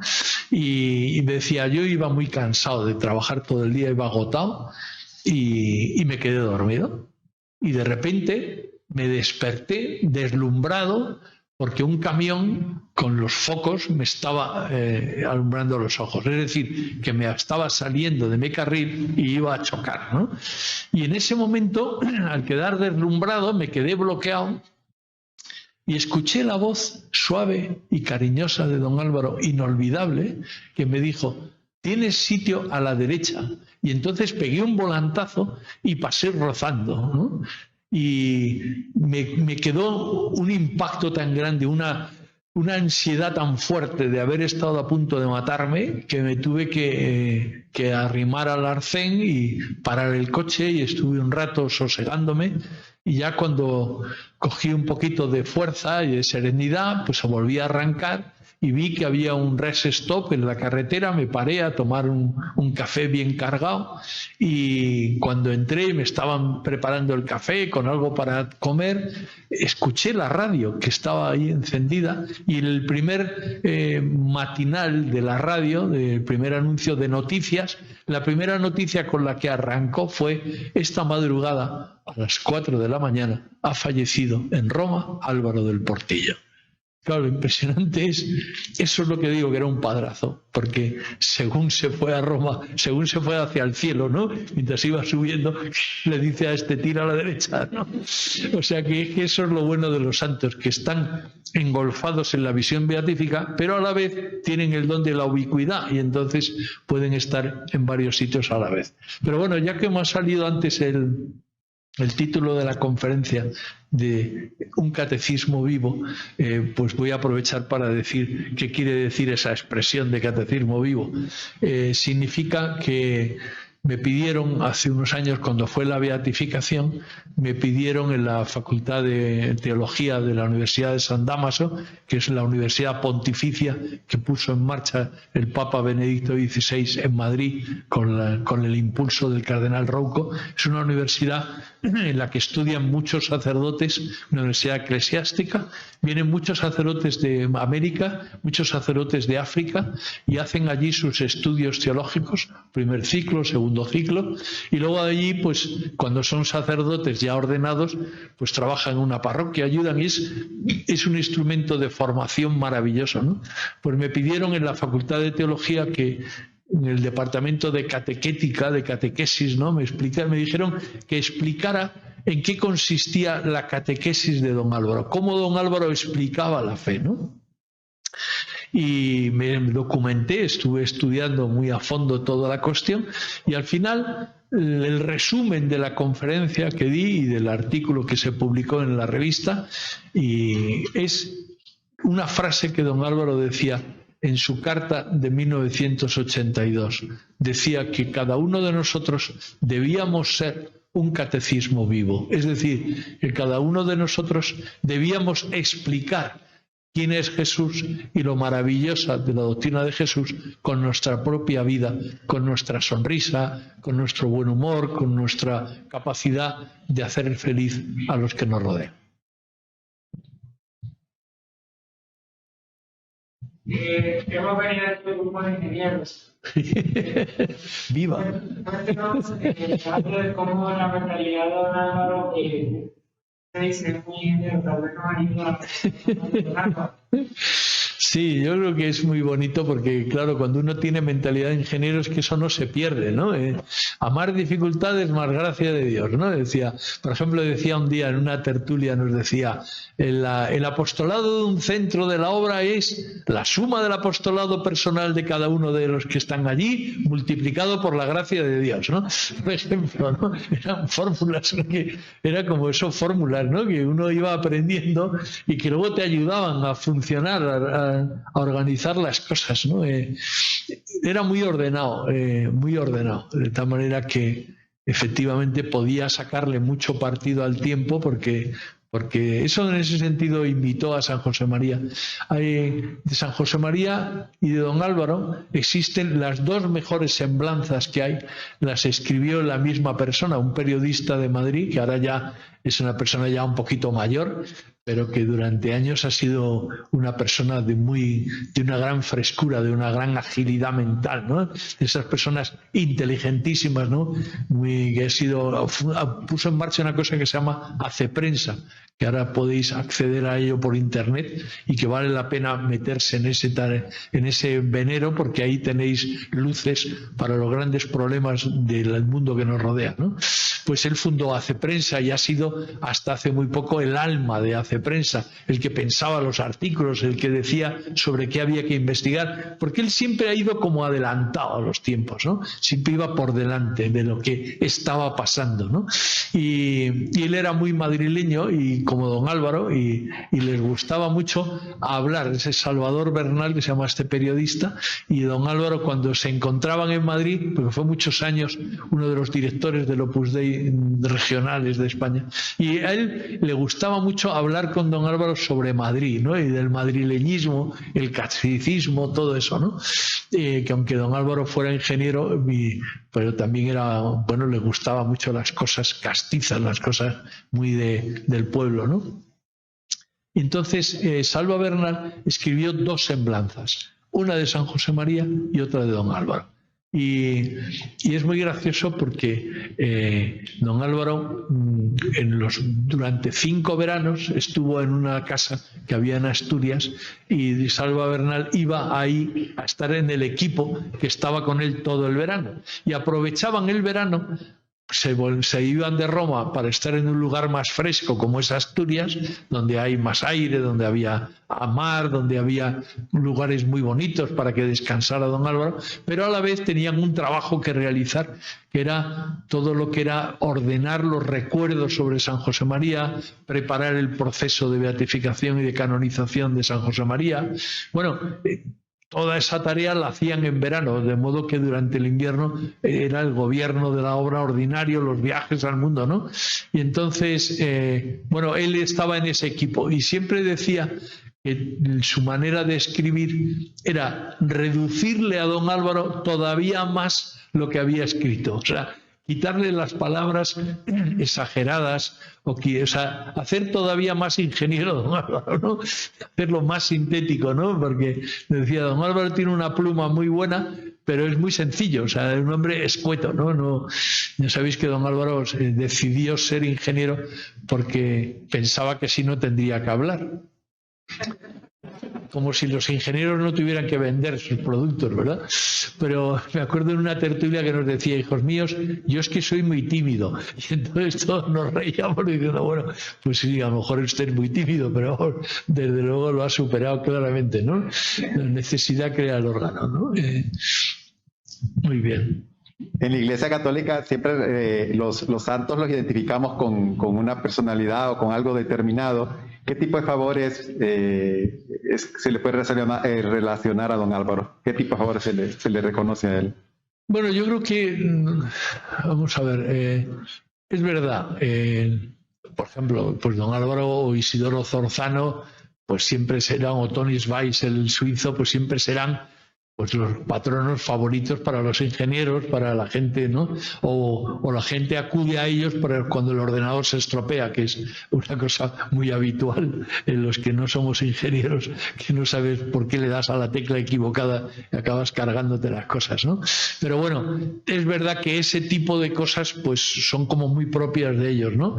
Y me decía: yo iba muy cansado de trabajar todo el día, iba agotado y me quedé dormido, y de repente me desperté deslumbrado porque un camión con los focos me estaba alumbrando los ojos. Es decir, que me estaba saliendo de mi carril y iba a chocar, ¿no? Y en ese momento, al quedar deslumbrado, me quedé bloqueado y escuché la voz suave y cariñosa de don Álvaro, inolvidable, que me dijo: tienes sitio a la derecha. Y entonces pegué un volantazo y pasé rozando, ¿no? Y me quedó un impacto tan grande, una una ansiedad tan fuerte de haber estado a punto de matarme que me tuve que arrimar al arcén y parar el coche, y estuve un rato sosegándome, y ya cuando cogí un poquito de fuerza y de serenidad, pues volví a arrancar y vi que había un rest stop en la carretera. Me paré a tomar un café bien cargado, y cuando entré me estaban preparando el café con algo para comer, escuché la radio que estaba ahí encendida, y el primer matinal de la radio, el primer anuncio de noticias, la primera noticia con la que arrancó fue: esta madrugada a las 4 de la mañana ha fallecido en Roma Álvaro del Portillo. Claro, lo impresionante eso es lo que digo, que era un padrazo, porque según se fue a Roma, según se fue hacia el cielo, ¿no? Mientras iba subiendo, le dice a este: tira a la derecha, ¿no? O sea que eso es lo bueno de los santos, que están engolfados en la visión beatífica, pero a la vez tienen el don de la ubicuidad, y entonces pueden estar en varios sitios a la vez. Pero bueno, ya que hemos salido antes el título de la conferencia de un catecismo vivo, pues voy a aprovechar para decir qué quiere decir esa expresión de catecismo vivo. Significa que me pidieron hace unos años, cuando fue la beatificación, me pidieron en la Facultad de Teología de la Universidad de San Dámaso, que es la universidad pontificia que puso en marcha el Papa Benedicto XVI en Madrid con el impulso del cardenal Rouco. Es una universidad en la que estudian muchos sacerdotes, una universidad eclesiástica. Vienen muchos sacerdotes de América, muchos sacerdotes de África, y hacen allí sus estudios teológicos, primer ciclo, segundo ciclo, y luego allí, pues cuando son sacerdotes ya ordenados, pues trabajan en una parroquia, ayudan, y es un instrumento de formación maravilloso, ¿no? Pues me pidieron en la Facultad de Teología que en el departamento de catequética, de catequesis, ¿no? Me dijeron que explicara en qué consistía la catequesis de don Álvaro, cómo don Álvaro explicaba la fe, ¿no? Y me documenté, estuve estudiando muy a fondo toda la cuestión, y al final el resumen de la conferencia que di y del artículo que se publicó en la revista, y es una frase que don Álvaro decía en su carta de 1982. Decía que cada uno de nosotros debíamos ser un catecismo vivo, es decir, que cada uno de nosotros debíamos explicar quién es Jesús y lo maravillosa de la doctrina de Jesús con nuestra propia vida, con nuestra sonrisa, con nuestro buen humor, con nuestra capacidad de hacer feliz a los que nos rodean. Hemos venido a este grupo de ingenieros. ¡Viva! Hablo de cómo la mentalidad de don Álvaro, que se dice muy ingeniero, tal vez no ayuda. Sí, yo creo que es muy bonito porque, claro, cuando uno tiene mentalidad de ingeniero es que eso no se pierde, ¿no? A más dificultades, más gracia de Dios, ¿no? Decía, por ejemplo, decía un día en una tertulia, nos decía, el apostolado de un centro de la obra es la suma del apostolado personal de cada uno de los que están allí multiplicado por la gracia de Dios, ¿no? Por ejemplo, ¿no? Eran fórmulas, que era como esos fórmulas, ¿no? Que uno iba aprendiendo y que luego te ayudaban a funcionar, a organizar las cosas, ¿no? Era muy ordenado, de tal manera que efectivamente podía sacarle mucho partido al tiempo, porque eso en ese sentido invitó a San José María. De San José María y de don Álvaro existen las dos mejores semblanzas que hay, las escribió la misma persona, un periodista de Madrid, que ahora ya es una persona ya un poquito mayor, pero que durante años ha sido una persona de una gran frescura, de una gran agilidad mental, ¿no? De esas personas inteligentísimas, ¿no? Puso en marcha una cosa que se llama Hace Prensa, que ahora podéis acceder a ello por internet, y que vale la pena meterse en ese venero, porque ahí tenéis luces para los grandes problemas del mundo que nos rodea, ¿no? pues él fundó Hace Prensa y ha sido hasta hace muy poco el alma de Hace Prensa, el que pensaba los artículos, el que decía sobre qué había que investigar, porque él siempre ha ido como adelantado a los tiempos, ¿no? Siempre iba por delante de lo que estaba pasando, ¿no? Y él era muy madrileño y como don Álvaro y les gustaba mucho hablar. Ese Salvador Bernal, que se llama este periodista, y don Álvaro, cuando se encontraban en Madrid, porque fue muchos años uno de los directores del Opus Dei regionales de España, y a él le gustaba mucho hablar con don Álvaro sobre Madrid, ¿no? Y del madrileñismo, el catolicismo, todo eso, ¿no? Que aunque don Álvaro fuera ingeniero, pero también era, bueno, le gustaba mucho las cosas castizas, las cosas muy del pueblo, ¿no? Entonces, Salva Bernal escribió dos semblanzas, una de San José María y otra de don Álvaro. Y es muy gracioso porque don Álvaro durante 5 veranos estuvo en una casa que había en Asturias y Salva Bernal iba ahí a estar en el equipo que estaba con él todo el verano. Y aprovechaban el verano, se iban de Roma para estar en un lugar más fresco como es Asturias, donde hay más aire, donde había mar, donde había lugares muy bonitos para que descansara don Álvaro, pero a la vez tenían un trabajo que realizar, que era todo lo que era ordenar los recuerdos sobre San José María, preparar el proceso de beatificación y de canonización de San José María. Bueno, toda esa tarea la hacían en verano, de modo que durante el invierno era el gobierno de la obra ordinario, los viajes al mundo, ¿no? Y entonces, bueno, él estaba en ese equipo y siempre decía que su manera de escribir era reducirle a don Álvaro todavía más lo que había escrito. O sea, quitarle las palabras exageradas, o sea, hacer todavía más ingeniero don Álvaro, ¿no? Hacerlo más sintético, ¿no? Porque decía, don Álvaro tiene una pluma muy buena, pero es muy sencillo, o sea, es un hombre escueto, ¿no? Ya sabéis que don Álvaro decidió ser ingeniero porque pensaba que si no tendría que hablar. Como si los ingenieros no tuvieran que vender sus productos, ¿verdad? Pero me acuerdo en una tertulia que nos decía, hijos míos, yo es que soy muy tímido. Y entonces todos nos reíamos diciendo, bueno, pues sí, a lo mejor usted es muy tímido, pero desde luego lo ha superado claramente, ¿no? La necesidad crea el órgano, ¿no? Muy bien. En la Iglesia Católica siempre los santos los identificamos con una personalidad o con algo determinado. ¿Qué tipo de favores se le puede relacionar a don Álvaro? ¿Qué tipo de favores se le reconoce a él? Bueno, yo creo que, vamos a ver, es verdad. Por ejemplo, pues don Álvaro o Isidoro Zorzano, pues siempre serán, o Tony Weiss, el suizo, pues siempre serán pues los patronos favoritos para los ingenieros, para la gente, ¿no? O la gente acude a ellos cuando el ordenador se estropea, que es una cosa muy habitual en los que no somos ingenieros, que no sabes por qué le das a la tecla equivocada y acabas cargándote las cosas, ¿no? Pero bueno, es verdad que ese tipo de cosas pues son como muy propias de ellos, ¿no?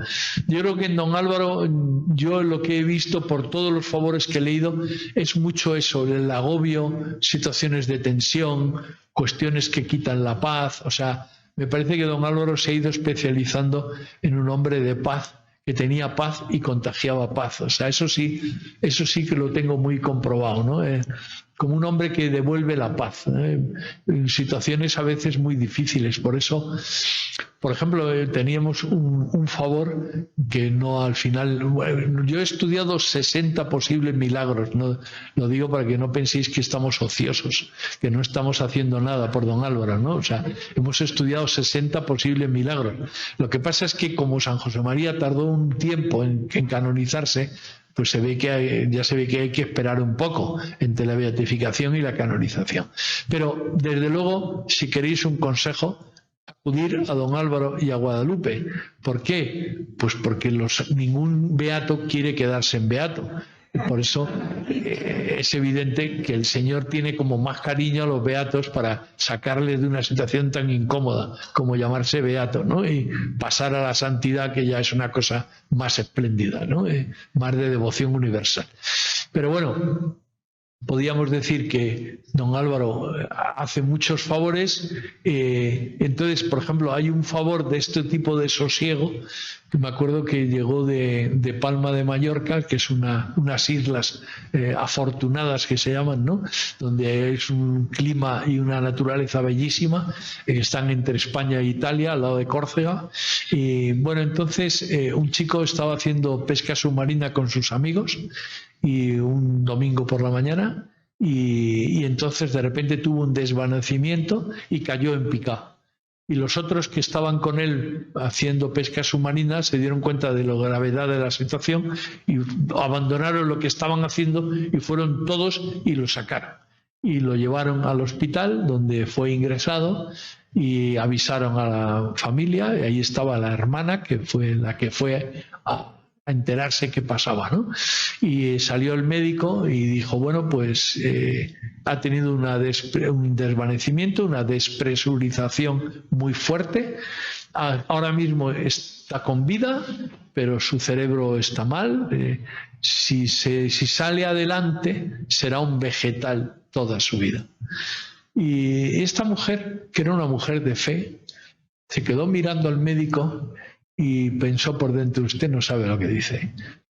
Yo creo que en don Álvaro, yo lo que he visto por todos los favores que he leído es mucho eso, el agobio, situaciones de tensión, cuestiones que quitan la paz. O sea, me parece que don Álvaro se ha ido especializando en un hombre de paz, que tenía paz y contagiaba paz. O sea, eso sí que lo tengo muy comprobado, ¿no? Como un hombre que devuelve la paz, en situaciones a veces muy difíciles. Por eso, por ejemplo, teníamos un favor que no al final... Bueno, yo he estudiado 60 posibles milagros, ¿no? Lo digo para que no penséis que estamos ociosos, que no estamos haciendo nada por don Álvaro, ¿no? O sea, hemos estudiado 60 posibles milagros. Lo que pasa es que como San José María tardó un tiempo en canonizarse, pues ya se ve que hay que esperar un poco entre la beatificación y la canonización. Pero, desde luego, si queréis un consejo, acudir a don Álvaro y a Guadalupe. ¿Por qué? Pues porque ningún beato quiere quedarse en beato. Por eso es evidente que el Señor tiene como más cariño a los beatos para sacarles de una situación tan incómoda como llamarse beato, ¿no? Y pasar a la santidad, que ya es una cosa más espléndida, ¿no? Más de devoción universal. Pero bueno, podíamos decir que don Álvaro hace muchos favores. Entonces, por ejemplo, hay un favor de este tipo de sosiego, que me acuerdo que llegó de Palma de Mallorca, que es unas islas afortunadas que se llaman, ¿no? Donde es un clima y una naturaleza bellísima, están entre España e Italia, al lado de Córcega. Y bueno, entonces un chico estaba haciendo pesca submarina con sus amigos, y un domingo por la mañana, y entonces de repente tuvo un desvanecimiento y cayó en picado. Y los otros que estaban con él haciendo pesca submarina se dieron cuenta de la gravedad de la situación y abandonaron lo que estaban haciendo y fueron todos y lo sacaron. Y lo llevaron al hospital, donde fue ingresado, y avisaron a la familia, y ahí estaba la hermana, que fue la que fue a enterarse qué pasaba, ¿no? Y salió el médico y dijo, bueno, pues ha tenido un desvanecimiento, una despresurización muy fuerte. Ahora mismo está con vida, pero su cerebro está mal. Si sale adelante, será un vegetal toda su vida. Y esta mujer, que era una mujer de fe, se quedó mirando al médico y pensó por dentro, usted no sabe lo que dice.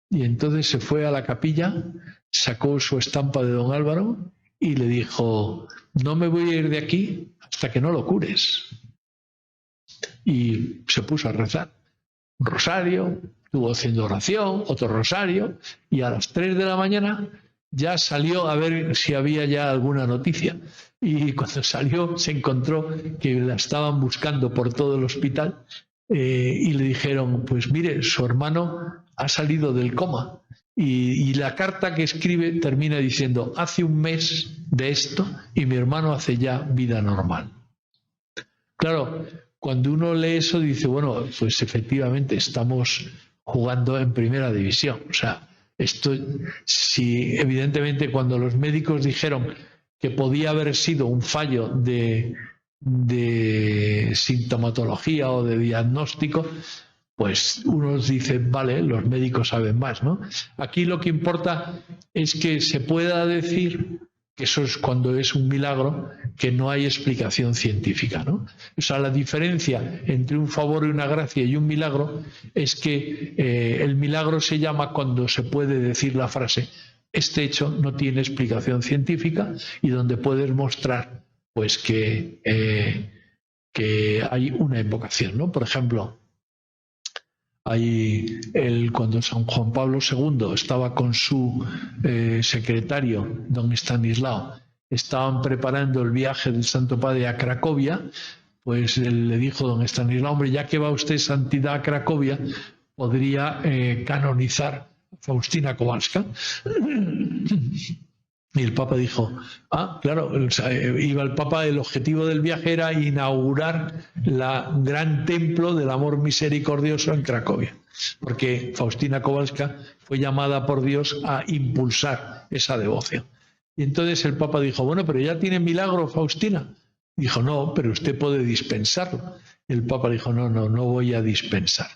Y entonces se fue a la capilla, sacó su estampa de don Álvaro y le dijo, no me voy a ir de aquí hasta que no lo cures. Y se puso a rezar un rosario, estuvo haciendo oración, otro rosario, y a las 3 de la mañana ya salió a ver si había ya alguna noticia. Y cuando salió se encontró que la estaban buscando por todo el hospital. Y le dijeron, pues mire, su hermano ha salido del coma, y la carta que escribe termina diciendo, hace un mes de esto y mi hermano hace ya vida normal. Claro, cuando uno lee eso dice, bueno, pues efectivamente estamos jugando en primera división. O sea, esto, si evidentemente cuando los médicos dijeron que podía haber sido un fallo de sintomatología o de diagnóstico, pues unos dicen, vale, los médicos saben más, ¿no? Aquí lo que importa es que se pueda decir que eso es cuando es un milagro, que no hay explicación científica, ¿no? O sea, la diferencia entre un favor y una gracia y un milagro es que el milagro se llama cuando se puede decir la frase, este hecho no tiene explicación científica, y donde puedes mostrar pues que hay una invocación, ¿no? Por ejemplo, cuando San Juan Pablo II estaba con su secretario, don Estanislao, estaban preparando el viaje del Santo Padre a Cracovia, pues le dijo don Estanislao, hombre, ya que va usted, Santidad, a Cracovia, podría canonizar a Faustina Kowalska. Y el Papa dijo, claro, iba el Papa, el objetivo del viaje era inaugurar el gran templo del amor misericordioso en Cracovia, porque Faustina Kowalska fue llamada por Dios a impulsar esa devoción. Y entonces el Papa dijo, bueno, pero ya tiene milagro Faustina. Dijo, no, pero usted puede dispensarlo. Y el Papa dijo, no voy a dispensar.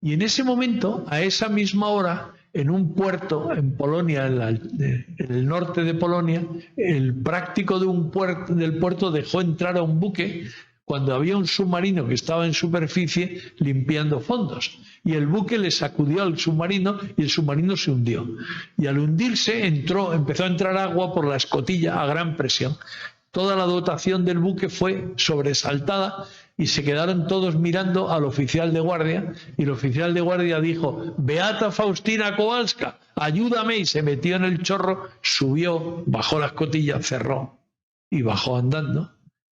Y en ese momento, a esa misma hora, en un puerto en Polonia, en el norte de Polonia, el práctico del puerto dejó entrar a un buque cuando había un submarino que estaba en superficie limpiando fondos. Y el buque le sacudió al submarino y el submarino se hundió. Y al hundirse empezó a entrar agua por la escotilla a gran presión. Toda la dotación del buque fue sobresaltada y se quedaron todos mirando al oficial de guardia, y el oficial de guardia dijo, Beata Faustina Kowalska, ayúdame, y se metió en el chorro, subió, bajó la escotilla, cerró y bajó andando,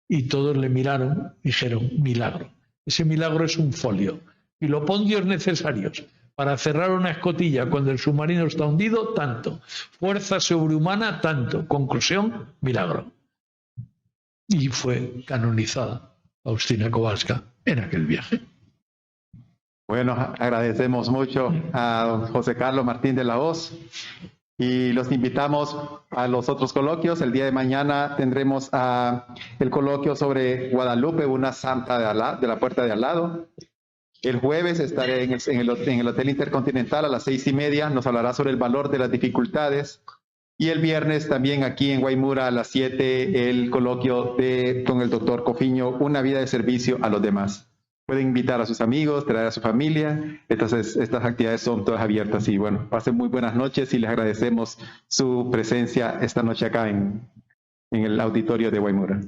y todos le miraron, dijeron, milagro. Ese milagro es un folio, kilopondios necesarios para cerrar una escotilla cuando el submarino está hundido, tanto, fuerza sobrehumana, tanto, conclusión, milagro. Y fue canonizada Faustina Kowalska en aquel viaje. Bueno, agradecemos mucho a José Carlos Martín de la Hoz y los invitamos a los otros coloquios. El día de mañana tendremos el coloquio sobre Guadalupe, una santa de la puerta de al lado. El jueves estaré en el Hotel Intercontinental a las 6:30. Nos hablará sobre el valor de las dificultades. Y el viernes también aquí en Guaymura a las 7 el coloquio con el doctor Cofiño, Una vida de servicio a los demás. Pueden invitar a sus amigos, traer a su familia. Entonces, estas actividades son todas abiertas. Y bueno, pasen muy buenas noches y les agradecemos su presencia esta noche acá en el auditorio de Guaymura.